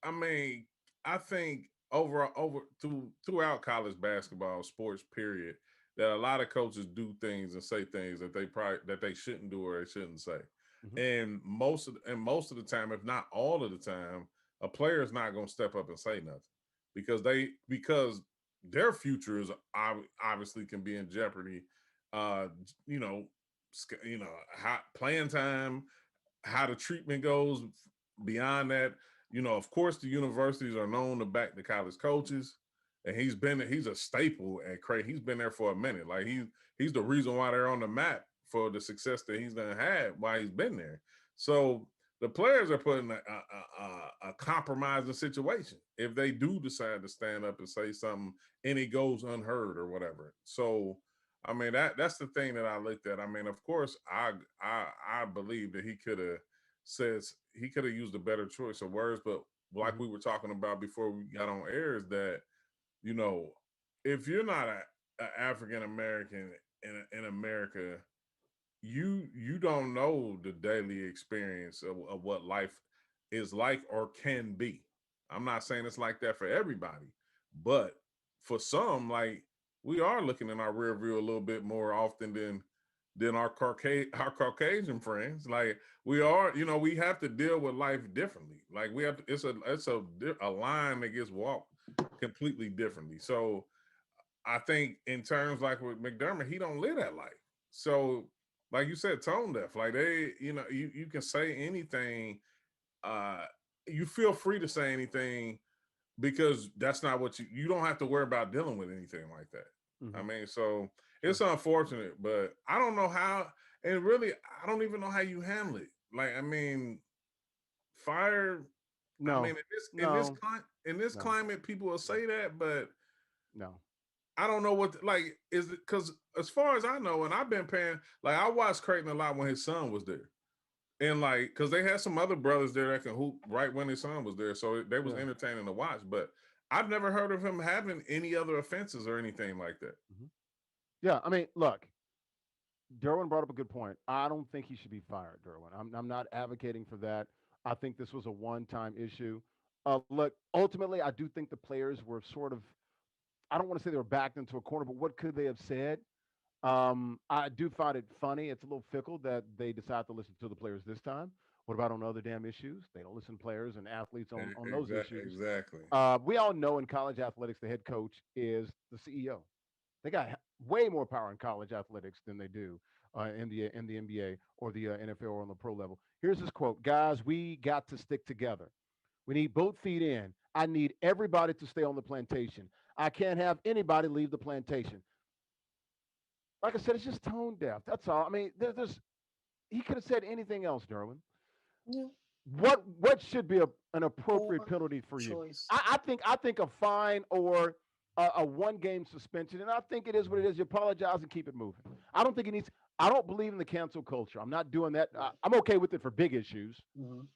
I mean, I think throughout college basketball, sports period, that a lot of coaches do things and say things that they shouldn't do or they shouldn't say. Mhm. And most of the time, if not all of the time, a player is not going to step up and say nothing because their future is obviously can be in jeopardy. Uh, you know, how playing time, how the treatment goes beyond that. Of course, the universities are known to back the college coaches, and he's a staple at Cray. He's been there for a minute. Like he's the reason why they're on the map for the success that he's done had while he's been there. So the players are put in a compromising situation if they do decide to stand up and say something and it goes unheard or whatever. So I mean that's the thing that I looked at. I mean, of course, I believe that he could have used a better choice of words, but like Mhm. we were talking about before we got on air, is that you know if you're not a African American in America, you don't know the daily experience of what life is like or can be. I'm not saying it's like that for everybody, but for some, like we are looking in our rear view a little bit more often than our Caucasian friends. Like we are, we have to deal with life differently. Like we have to, it's a line that gets walked completely differently. So I think in terms like with McDermott, he don't live that life. So like you said, tone deaf. Like you can say anything. Uh, you feel free to say anything because that's not what you don't have to worry about dealing with anything like that. I Mhm. mean, so Sure. it's unfortunate, but I don't know how, and really, I don't even know how you handle it. Like, I mean, fire. I mean, No. No. in this No. climate, people will No. say that, but No. I don't know like is it because as far as I know, and I've been paying like I watched Creighton a lot when his son was there. And like, because they had some other brothers there that can hoop right when his son was there, so they was Yeah. entertaining to watch. But I've never heard of him having any other offenses or anything like that. Mhm. Yeah. I mean, look, Derwin brought up a good point. I don't think he should be fired, Derwin. I'm not advocating for that. I think this was a one-time issue. Look, ultimately, I do think the players were sort of, I don't want to say they were backed into a corner, but what could they have said? I do find it funny. It's a little fickle that they decide to listen to the players this time. What about on other damn issues? They don't listen to players and athletes on those issues. Exactly. We all know in college athletics, the head coach is the CEO. They got way more power in college athletics than they do in the NBA or the NFL or on the pro level. Here's this quote: "Guys, we got to stick together. We need both feet in. I need everybody to stay on the plantation. I can't have anybody leave the plantation." Like I said, it's just tone deaf. That's all. I mean, there's he could have said anything else, Derwin. Yeah, What should be an appropriate poor penalty for you? choice. I think a fine or a one game suspension, and I think it is what it is. You apologize and keep it moving. I don't think it needs. I don't believe in the cancel culture. I'm not doing that. Right. I'm okay with it for big issues, Mhm.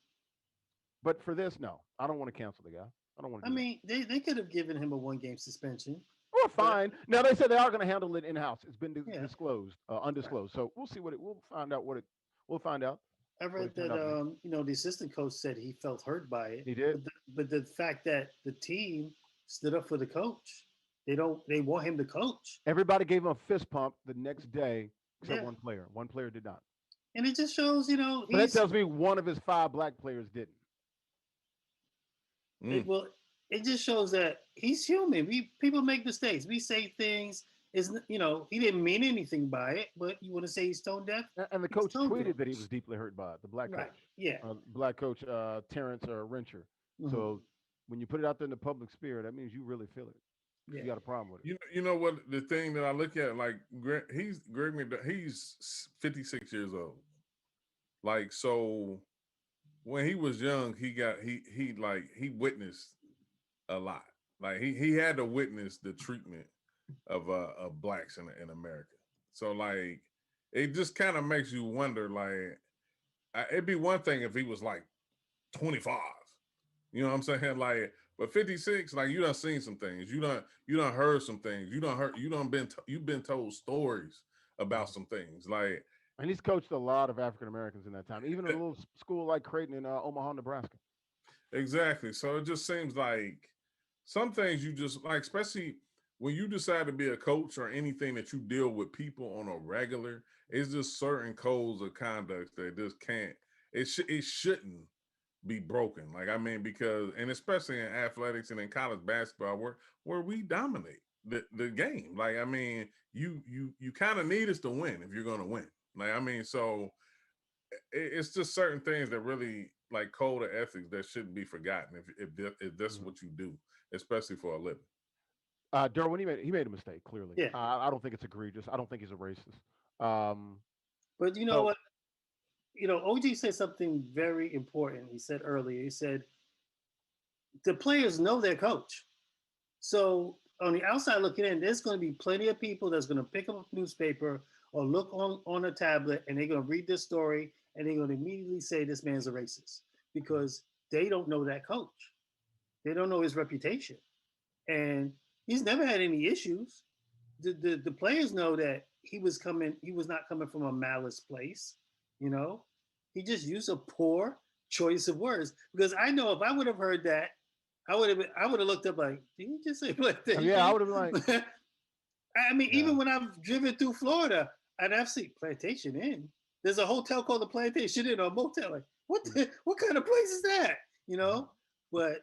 but for this, no. I don't want to cancel the guy. I don't want I to do that. mean, they could have given him a 1 game suspension, Or but fine. Now they said they are going to handle it in house. It's been yeah, disclosed, right. undisclosed. So we'll see what it. We'll find out what it. We'll find out I what read it turned that out to be. the assistant coach said he felt hurt by it, He did. but the fact that the team stood up for the coach, they want him to coach. Everybody gave him a fist pump the next day, except Yeah, one player. One player did not. and it just shows So that he's tells me one of his five black players didn't. it, Mm. well it just shows that he's human. We people make mistakes. We say things is he didn't mean anything by it, but you want to say he's tone deaf? And the He's coach tone deaf. tweeted that he was deeply hurt by it. The black Right. coach, Yeah. Terrence Rencher. Hmm. So when you put it out there in the public sphere, that means you really feel it. Yeah. You got a problem with it. You know what the thing that I look at like he's 56 years old. Like so when he was young, he witnessed a lot. Like he had to witness the treatment of blacks in America. So like it just kind of makes you wonder. Like it'd be one thing if he was like 25. You know what I'm saying? Like, but 56, like you done seen some things. You done heard some things. You've been told stories about Mhm. some things. Like And he's coached a lot of African Americans in that time, even in a little school like Creighton in Omaha, Nebraska. exactly. So it just seems like some things you just like, especially when you decide to be a coach or anything that you deal with people on a regular. It's just certain codes of conduct that just can't. It shouldn't be broken. Like I mean, because and especially in athletics and in college basketball, where we dominate the game. Like I mean, you kind of need us to win if you're going to win. Like I mean, so it's just certain things that really like code of ethics that shouldn't be forgotten if that's what you do, especially for a living. Derwin, he made a mistake. Clearly, Yeah. I don't think it's egregious. I don't think he's a racist. Um, But you know so what? OG said something very important. He said earlier, he said, the players know their coach. So on the outside looking in, there's going to be plenty of people that's going to pick up a newspaper or look on a tablet and they're going to read this story and they're going to immediately say this man's a racist because they don't know that coach. They don't know his reputation. And he's never had any issues. The players know that he was not coming from a malice place, you know. He just used a poor choice of words. Because I know if I would have heard that, I would have looked up like, did he just say plantation? yeah, I would have been like, I mean, yeah. even when I've driven through Florida, and I've seen Plantation Inn. There's a hotel called the Plantation Inn or a motel. Like, what kind of place is that? You know? But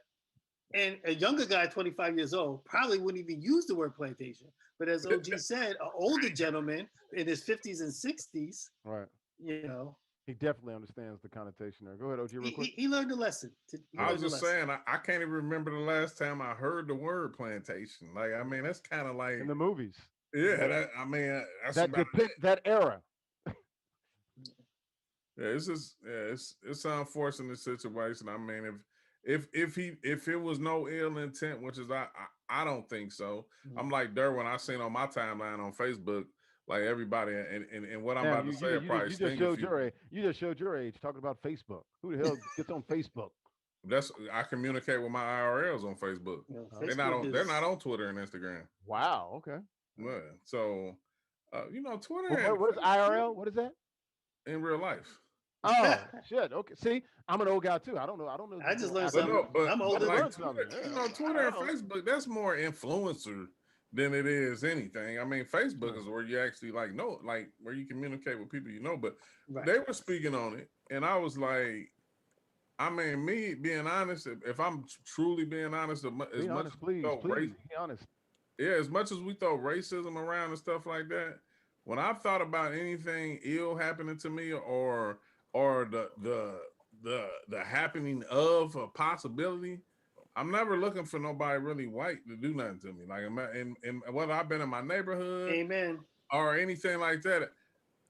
and a younger guy, 25 years old, probably wouldn't even use the word plantation. But as OG said, an older gentleman in his 50s and 60s, Right. you know, He definitely understands the connotation there. Go ahead, OG, real quick. he learned a lesson. I was just saying, I can't even remember the last time I heard the word plantation. Like, I mean, that's kind of like, In the movies. yeah, I mean, that's that about depict it. that era. Yeah, it's just, yeah, it's an unfortunate situation. I mean, if it was no ill intent, which is I don't think so. I'm like Derwin. I seen on my timeline on Facebook, like everybody, and what I'm Damn, about to say will probably you just sting a showed few. your age. You just showed your age talking about Facebook. Who the hell gets on Facebook? That's I communicate with my IRLs on Facebook. Facebook They're not on Twitter and Instagram. Wow. Okay. Yeah. So, Twitter What is IRL? What is that? in real life. Oh shit. Okay. See, I'm an old guy too. I don't know. I don't know. I just learned But something. no, I'm but older like learned Twitter, something. Yeah. Twitter and Facebook, that's more influencer than it is anything. I mean, Facebook is where you actually like know, like where you communicate with people you know. But they were speaking on it, and I was like, I mean, me being honest, if I'm truly being honest, as much Be honest, as we please. throw Please be honest. yeah, as much as we throw racism around and stuff like that, when I've thought about anything ill happening to me or the happening of a possibility, I'm never looking for nobody really white to do nothing to me. Like, and whether I've been in my neighborhood Amen. or anything like that,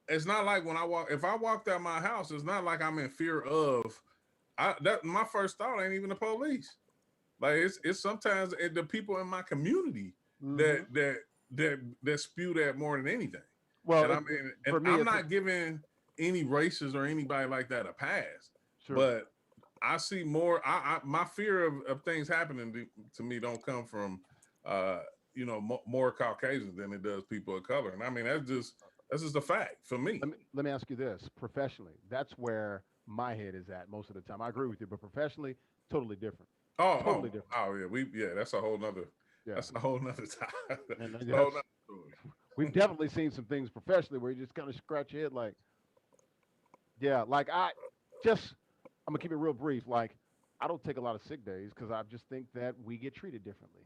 it's not like when if I walked out my house, it's not like I'm in fear of. My first thought ain't even the police. Like it's sometimes the people in my community that spew that more than anything. Well, And I mean, for and me, I'm not giving any races or anybody like that a pass, sure. but I see more. My fear of things happening to me don't come from, more Caucasians than it does people of color. And I mean, that's just a fact for me. Let me ask you this: professionally, that's where my head is at most of the time. I agree with you, but professionally, totally different. Totally different. Yeah. That's a whole nother. Yeah. That's a whole nother time. And That's a whole nother story. we've definitely seen some things professionally where you just kind of scratch your head, like, yeah, like I'm gonna keep it real brief. Like, I don't take a lot of sick days because I just think that we get treated differently.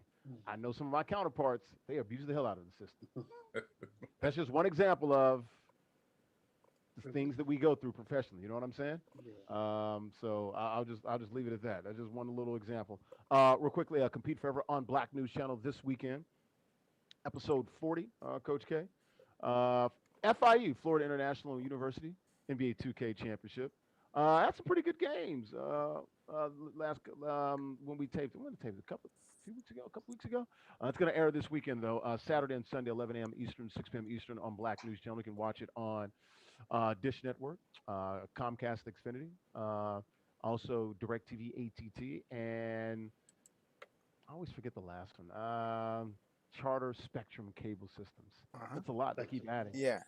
I know some of my counterparts, they abuse the hell out of the system. That's just one example of the things that we go through professionally. You know what I'm saying? So I'll just leave it at that. That's just one little example. Real quickly, Compete Forever on Black News Channel this weekend, episode 40. Coach K, FIU, Florida International University, NBA 2K Championship. That's some pretty good games. Last when we taped a few weeks ago. It's going to air this weekend though. Saturday and Sunday, 11 a.m. Eastern, 6 p.m. Eastern on Black News Channel. You can watch it on Dish Network, Comcast Xfinity, also DirecTV ATT, and I always forget the last one. Charter Spectrum Cable Systems. That's a lot to keep adding. Yeah.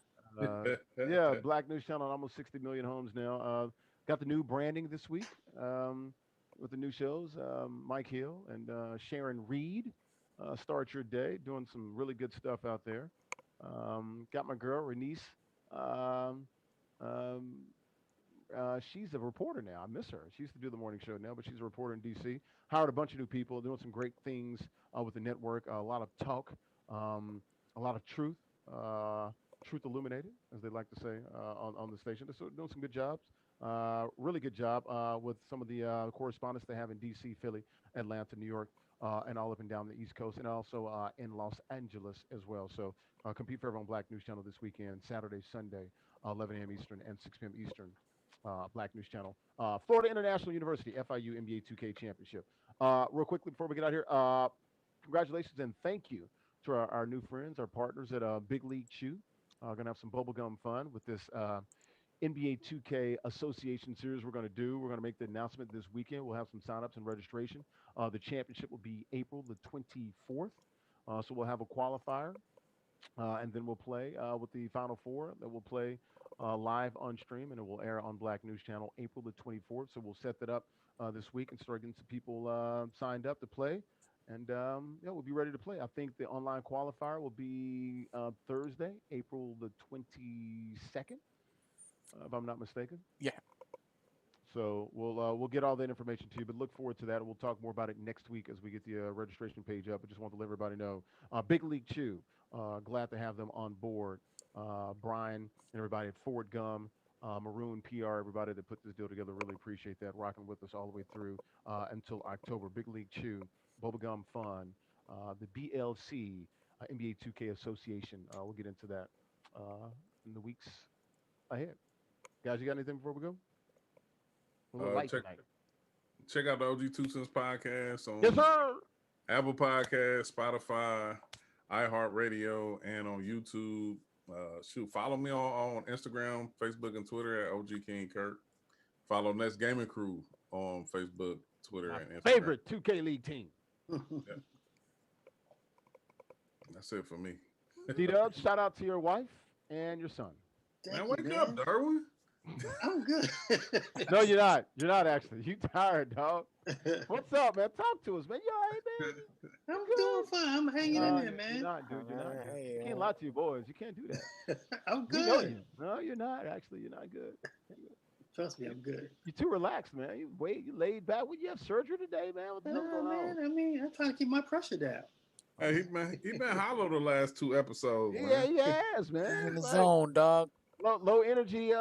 Yeah, Black News Channel, almost 60 million homes now. Got the new branding this week. with the new shows. Mike Hill and Sharon Reed start your day doing some really good stuff out there. Got my girl Renice. Um, um, she's a reporter now. I miss her. She used to do the morning show now, but she's a reporter in D.C. Hired a bunch of new people, doing some great things with the network. A lot of talk, um, a lot of truth, truth illuminated, as they like to say on the station. They're doing some good jobs. Really good job with some of the correspondents they have in D.C., Philly, Atlanta, New York, and all up and down the East Coast, and also in Los Angeles as well. So compete forever on Black News Channel this weekend, Saturday, Sunday, 11 a.m. Eastern and 6 p.m. Eastern. Black News Channel. Florida International University, FIU NBA 2K Championship. Real quickly before we get out here, congratulations and thank you to our new friends, our partners at Big League Chew. Going to have some bubblegum fun with this NBA 2K Association Series we're going to do. We're going to make the announcement this weekend. We'll have some signups and registration. The championship will be April the 24th. So we'll have a qualifier. And then we'll play with the Final Four that will play live on stream, and it will air on Black News Channel April the 24th. So we'll set that up this week and start getting some people signed up to play. And yeah, we'll be ready to play. I think the online qualifier will be Thursday, April the 22nd, if I'm not mistaken. Yeah. So we'll get all that information to you, but look forward to that. We'll talk more about it next week as we get the registration page up. I just want to let everybody know. Big League Chew, glad to have them on board. Brian and everybody at Ford Gum, Maroon PR, everybody that put this deal together, really appreciate that. Rocking with us all the way through until October. Big League Chew, Bubblegum Fun, the BLC, NBA 2K Association. We'll get into that in the weeks ahead. Guys, you got anything before we go? A little light tonight. Check out the OG Two Cents podcast on Yes, sir. Apple Podcast, Spotify, iHeartRadio, and on YouTube. Follow me on Instagram, Facebook, and Twitter at OG King Kurt. Follow Next Gaming Crew on Facebook, Twitter, and Instagram. Favorite 2K League team. Yeah. That's it for me. D-Dub, shout out to your wife and your son. Man, wake up, Darwin. I'm good. No, you're not. You're not actually. You tired, dog. What's up, man? Talk to us, man. You all right, man? I'm doing fine. I'm hanging in there, man. You're not, dude. You're not. Hey, You can't lie to your boys. You can't do that. I'm We know good. you. No, you're not. Actually, you're not good. Trust me, I'm good. You're too relaxed, man. You laid back. Would you have surgery today, man? What the hell's No, going man. on? I mean, I'm trying to keep my pressure down. Hey, he been hollow the last 2 episodes, man. Yeah, he has, in man. the Like, zone, dog. low energy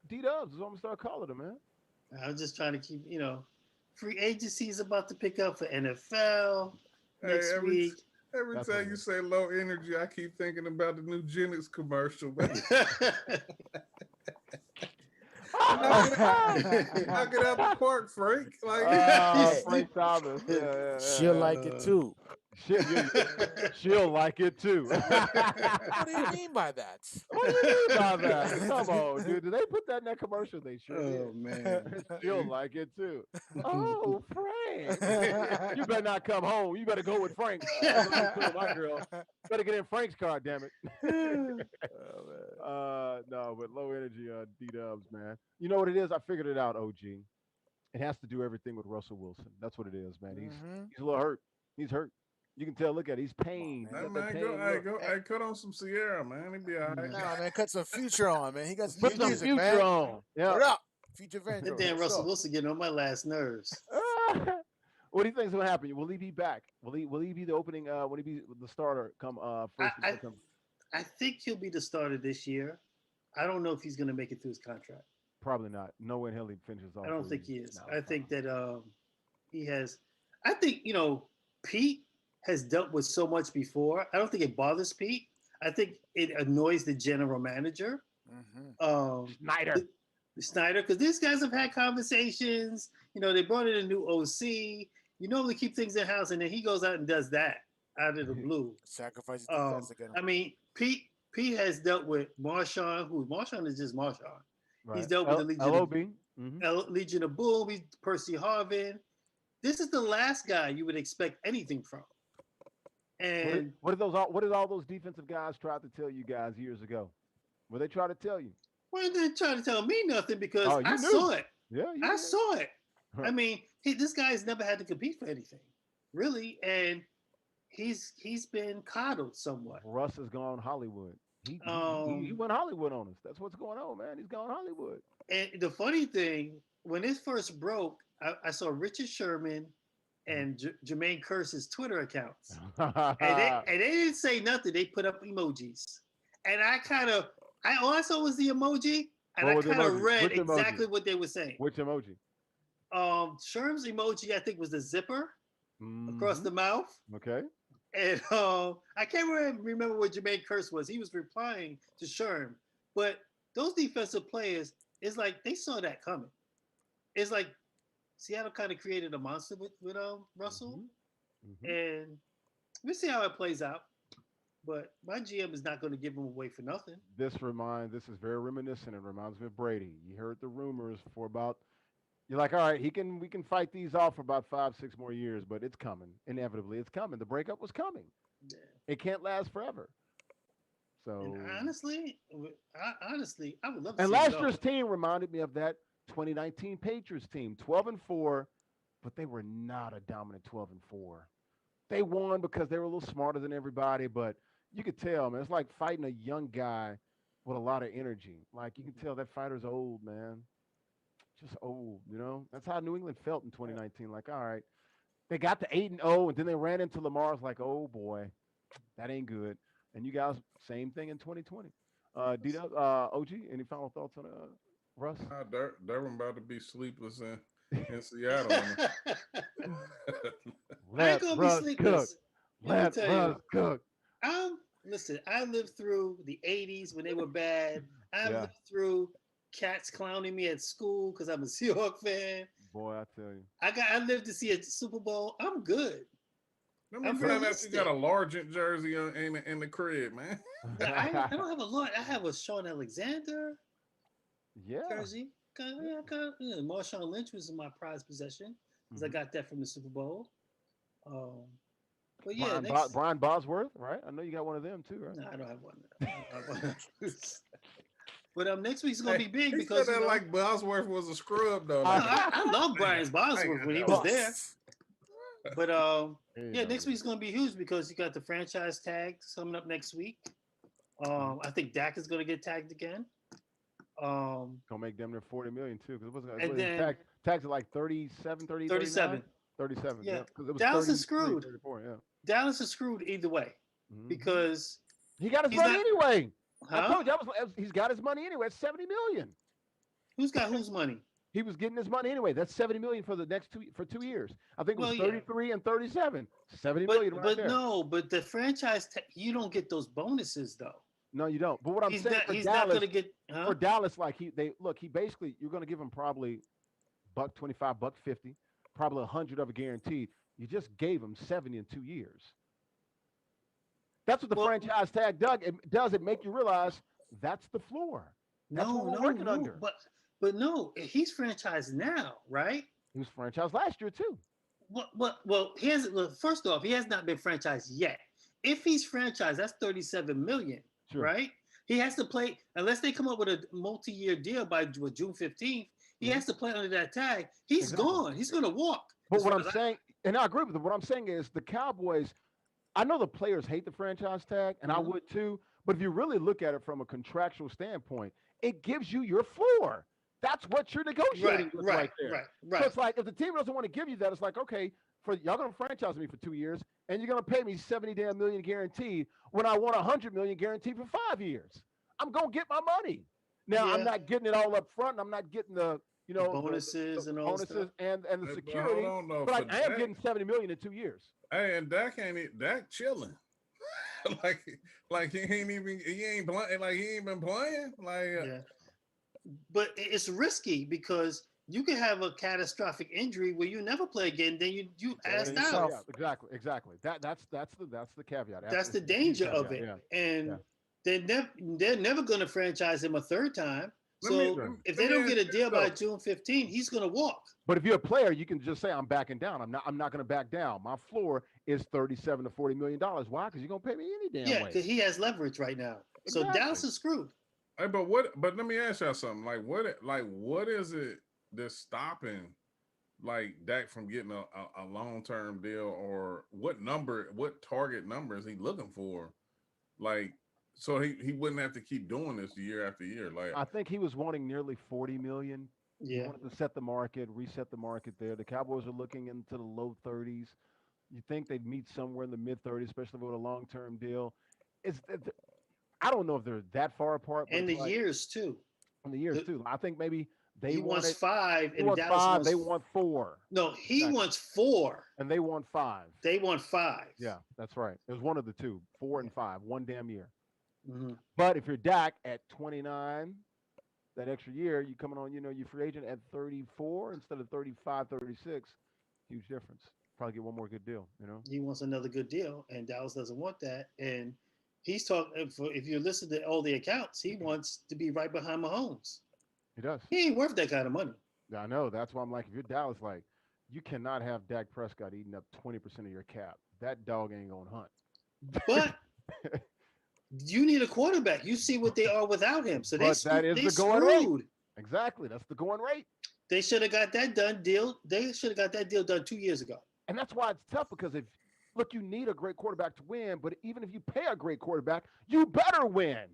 D-Dubs is what I'm gonna start calling him, man. I was just trying to keep, free agency is about to pick up for NFL next week. Every That's time what it you is. say low energy, I keep thinking about the new Genix commercial. Knock it out the park, Frank. Like, Frank Thomas. Yeah, She'll like it too. She'll like it too. What do you mean by that? What do you mean by that? Come on, dude. Did they put that in that commercial? They sure Oh, did. man. She'll like it too. Oh, Frank. You better not come home. You better go with Frank. My girl. Better get in Frank's car, damn it. No, but low energy D-Dubs, man. You know what it is? I figured it out, OG. It has to do everything with Russell Wilson. That's what it is, man. He's a little hurt. He's hurt. You can tell. Look at it. He's pained. hey, man, hey, cut on some Sierra, man. He'll be all right. Nah, man, cut some Future on, man. He got some Put new some music, future man. on. Yeah. What up? Future Vendor. That damn What's Russell up? Wilson getting on my last nerves. What do you think is going to happen? Will he be back? Will he be the opening? Will he be the starter come first of September? I think he'll be the starter this year. I don't know if he's going to make it through his contract. Probably not. No way in hell he finishes off. I don't think he is. No, I think that he has. I think Pete has dealt with so much before. I don't think it bothers Pete. I think it annoys the general manager, Snyder, because these guys have had conversations. They brought in a new OC. You normally keep things in house, and then he goes out and does that out of the blue. Sacrifices the best again. I mean, Pete has dealt with Marshawn. Marshawn is just Marshawn. Right. He's dealt with the Legion LOB. Legion of Boom. He's Percy Harvin. This is the last guy you would expect anything from. And what did all those defensive guys try to tell you guys years ago? What they try to tell you? well, they trying to tell me nothing because Oh, you I knew. saw it. Yeah, I saw it. I mean, this guy's never had to compete for anything, really, and he's been coddled somewhat. Russ has gone Hollywood. He Um, went Hollywood on us. That's what's going on, man. He's gone Hollywood. and the funny thing, when it first broke, I saw Richard Sherman and Jermaine Curse's Twitter accounts, and they didn't say nothing. They put up emojis, and all I saw was the emoji, and What I was the kind of emoji? read Which emoji? exactly what they were saying. Which emoji? Sherm's emoji, I think, was the zipper across the mouth. Okay. And I can't remember what Jermaine Curse was. He was replying to Sherm. But those defensive players, it's like they saw that coming. It's like Seattle kind of created a monster with Russell. And we'll see how it plays out. But my GM is not going to give him away for nothing. This is very reminiscent. It reminds me of Brady. You heard the rumors for about. You're like, all right, we can fight these off for about 5-6 more years, but it's coming. Inevitably, it's coming. The breakup was coming. Yeah. It can't last forever. So And honestly, I would love to and see last it year's team reminded me of that 2019 Patriots team, 12-4, but they were not a dominant 12-4. They won because they were a little smarter than everybody, but you could tell, man, it's like fighting a young guy with a lot of energy. Like you can tell that fighter's old, man. Just old, you know. That's how New England felt in 2019. Like, all right, they got to 8-0, and then they ran into Lamar's. Like, oh boy, that ain't good. And you guys, same thing in 2020. OG, any final thoughts on Russ? Durham about to be sleepless in Seattle. I ain't gonna be sleepless. Let Russ cook. Listen, I lived through the 80s when they were bad. I lived through cats clowning me at school because I'm a Seahawks fan. Boy, I tell you. I lived to see a Super Bowl. I'm good. Let me find out you got a Largent jersey in the crib, man. I don't have a lot. I have a Sean Alexander jersey. Marshawn Lynch was in my prized possession because I got that from the Super Bowl. But yeah, Brian Bosworth, right? I know you got one of them too, right? No, I don't have one. But next week's gonna be big he because said that like Bosworth was a scrub though. I love Brian Bosworth when he was there. But next week's gonna be huge because you got the franchise tag coming up next week. I think Dak is gonna get tagged again. Gonna make them their 40 million too, because it was tags at like 37, 30, 37. 37. Yeah, it was Dallas is screwed. 34, yeah. Dallas is screwed either way because he got his money anyway. Huh? I told you, he's got his money anyway. It's 70 million. Who's got whose money? He was getting his money anyway. That's 70 million for the next 2 years. I think it was 33 and 37. 70 million right there. But the franchise you don't get those bonuses though. No, you don't. But what I'm saying he's not going to get for Dallas, like he basically, you're going to give him probably $125, $150, probably 100 of it guaranteed. You just gave him 70 in 2 years. That's what the franchise tag does. It make you realize that's the floor. That's what we're working under. But no, he's franchised now, right? He was franchised last year too. Well, first off, he has not been franchised yet. If he's franchised, that's 37 million, right? He has to play unless they come up with a multi-year deal by June 15th. He has to play under that tag. He's gone. He's going to walk. But what I'm saying, and I agree with him. What I'm saying is the Cowboys. I know the players hate the franchise tag, and I would too. But if you really look at it from a contractual standpoint, it gives you your floor. That's what you're negotiating with right there. Right. So it's like if the team doesn't want to give you that, it's like, okay, y'all gonna franchise me for 2 years, and you're gonna pay me 70 damn million guaranteed when I want 100 million guaranteed for 5 years. I'm gonna get my money. Now I'm not getting it all up front. I'm not getting the bonuses and all bonuses and the security. But I am getting 70 million in 2 years. Hey, and Dak chilling. like he ain't playing. Like he ain't been playing. But it's risky because you can have a catastrophic injury where you never play again. Then you asked out. Yeah, exactly. That's the caveat. That's the danger of it. Yeah. And they're never going to franchise him a third time. So if they don't get a deal by June 15th, he's going to walk. But if you're a player, you can just say, I'm backing down. I'm not going to back down. My floor is $37 to $40 million. Why? Because you're going to pay me any damn way. Yeah, because he has leverage right now. Exactly. So Dallas is screwed. Hey, but let me ask y'all something. Like what is it that's stopping like Dak from getting a long term deal, or what target number is he looking for? Like, so he wouldn't have to keep doing this year after year. Like, I think he was wanting nearly 40 million. He Yeah. wanted to set the market, reset the market there. The Cowboys are looking into the low 30s. You think they'd meet somewhere in the mid 30s, especially with a long term deal. I don't know if they're that far apart, but And it's the like years too. in the years The, too. I think maybe they he wants wanted five, he and wants Dallas five, wants they want four. no. He Exactly. wants four. And they want five. They want five. Yeah, that's right. It was one of the two, four Yeah. and five, one damn year. Hmm. But if you're Dak at 29, that extra year, you coming on, you free agent at 34 instead of 35, 36. Huge difference. Probably get one more good deal. He wants another good deal, and Dallas doesn't want that. And he's talking. If you listen to all the accounts, he wants to be right behind Mahomes. He does. He ain't worth that kind of money. Yeah, I know. That's why I'm like, if you're Dallas, like, you cannot have Dak Prescott eating up 20% of your cap. That dog ain't going to hunt. But you need a quarterback. You see what they are without him. So But that is they the going rate. screwed. Exactly. That's the going rate. They should have got that done deal. They should have got that deal done 2 years ago. And that's why it's tough because look, you need a great quarterback to win, but even if you pay a great quarterback, you better win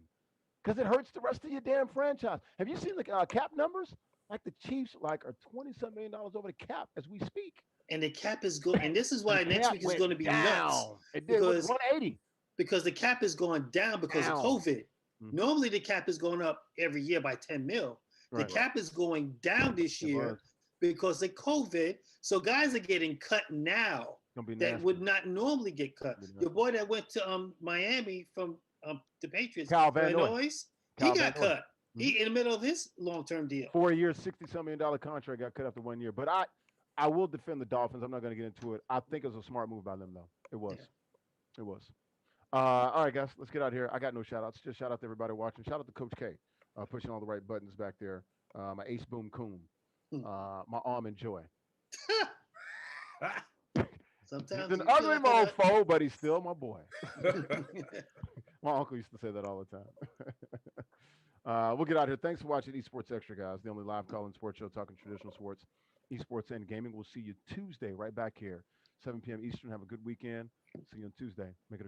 because it hurts the rest of your damn franchise. Have you seen the cap numbers? Like the Chiefs, like are $27 million over the cap as we speak. And the cap is going. And this is why The next cap week is went going to be nuts down. It did because 180. because the cap is going down because of Down. COVID. Mhm. Normally the cap is going up every year by 10 mil. The Right. cap is going down this It year was. because of COVID. So guys are getting cut now Gonna be that nasty. would not normally get cut. Gonna be Your nasty. boy that went to Miami from the Patriots, Cal Van Noy. Noyes, Cal he Van got Noy. cut. He in the middle of his long-term deal. 4 years, $60-some million contract got cut after 1 year. But I will defend the Dolphins. I'm not going to get into it. I think it was a smart move by them, though. It was. Yeah. It was. All right, guys, let's get out of here. I got no shout outs. Just shout out to everybody watching. Shout out to Coach K, pushing all the right buttons back there. My Ace Boom Coon, my Almond Joy. Sometimes He's an you feel ugly like a- mofo, but he's still my boy. My uncle used to say that all the time. We'll get out here. Thanks for watching Esports Extra, guys. The only live call-in sports show talking traditional sports, esports, and gaming. We'll see you Tuesday right back here, 7 p.m. Eastern. Have a good weekend. See you on Tuesday. Make it a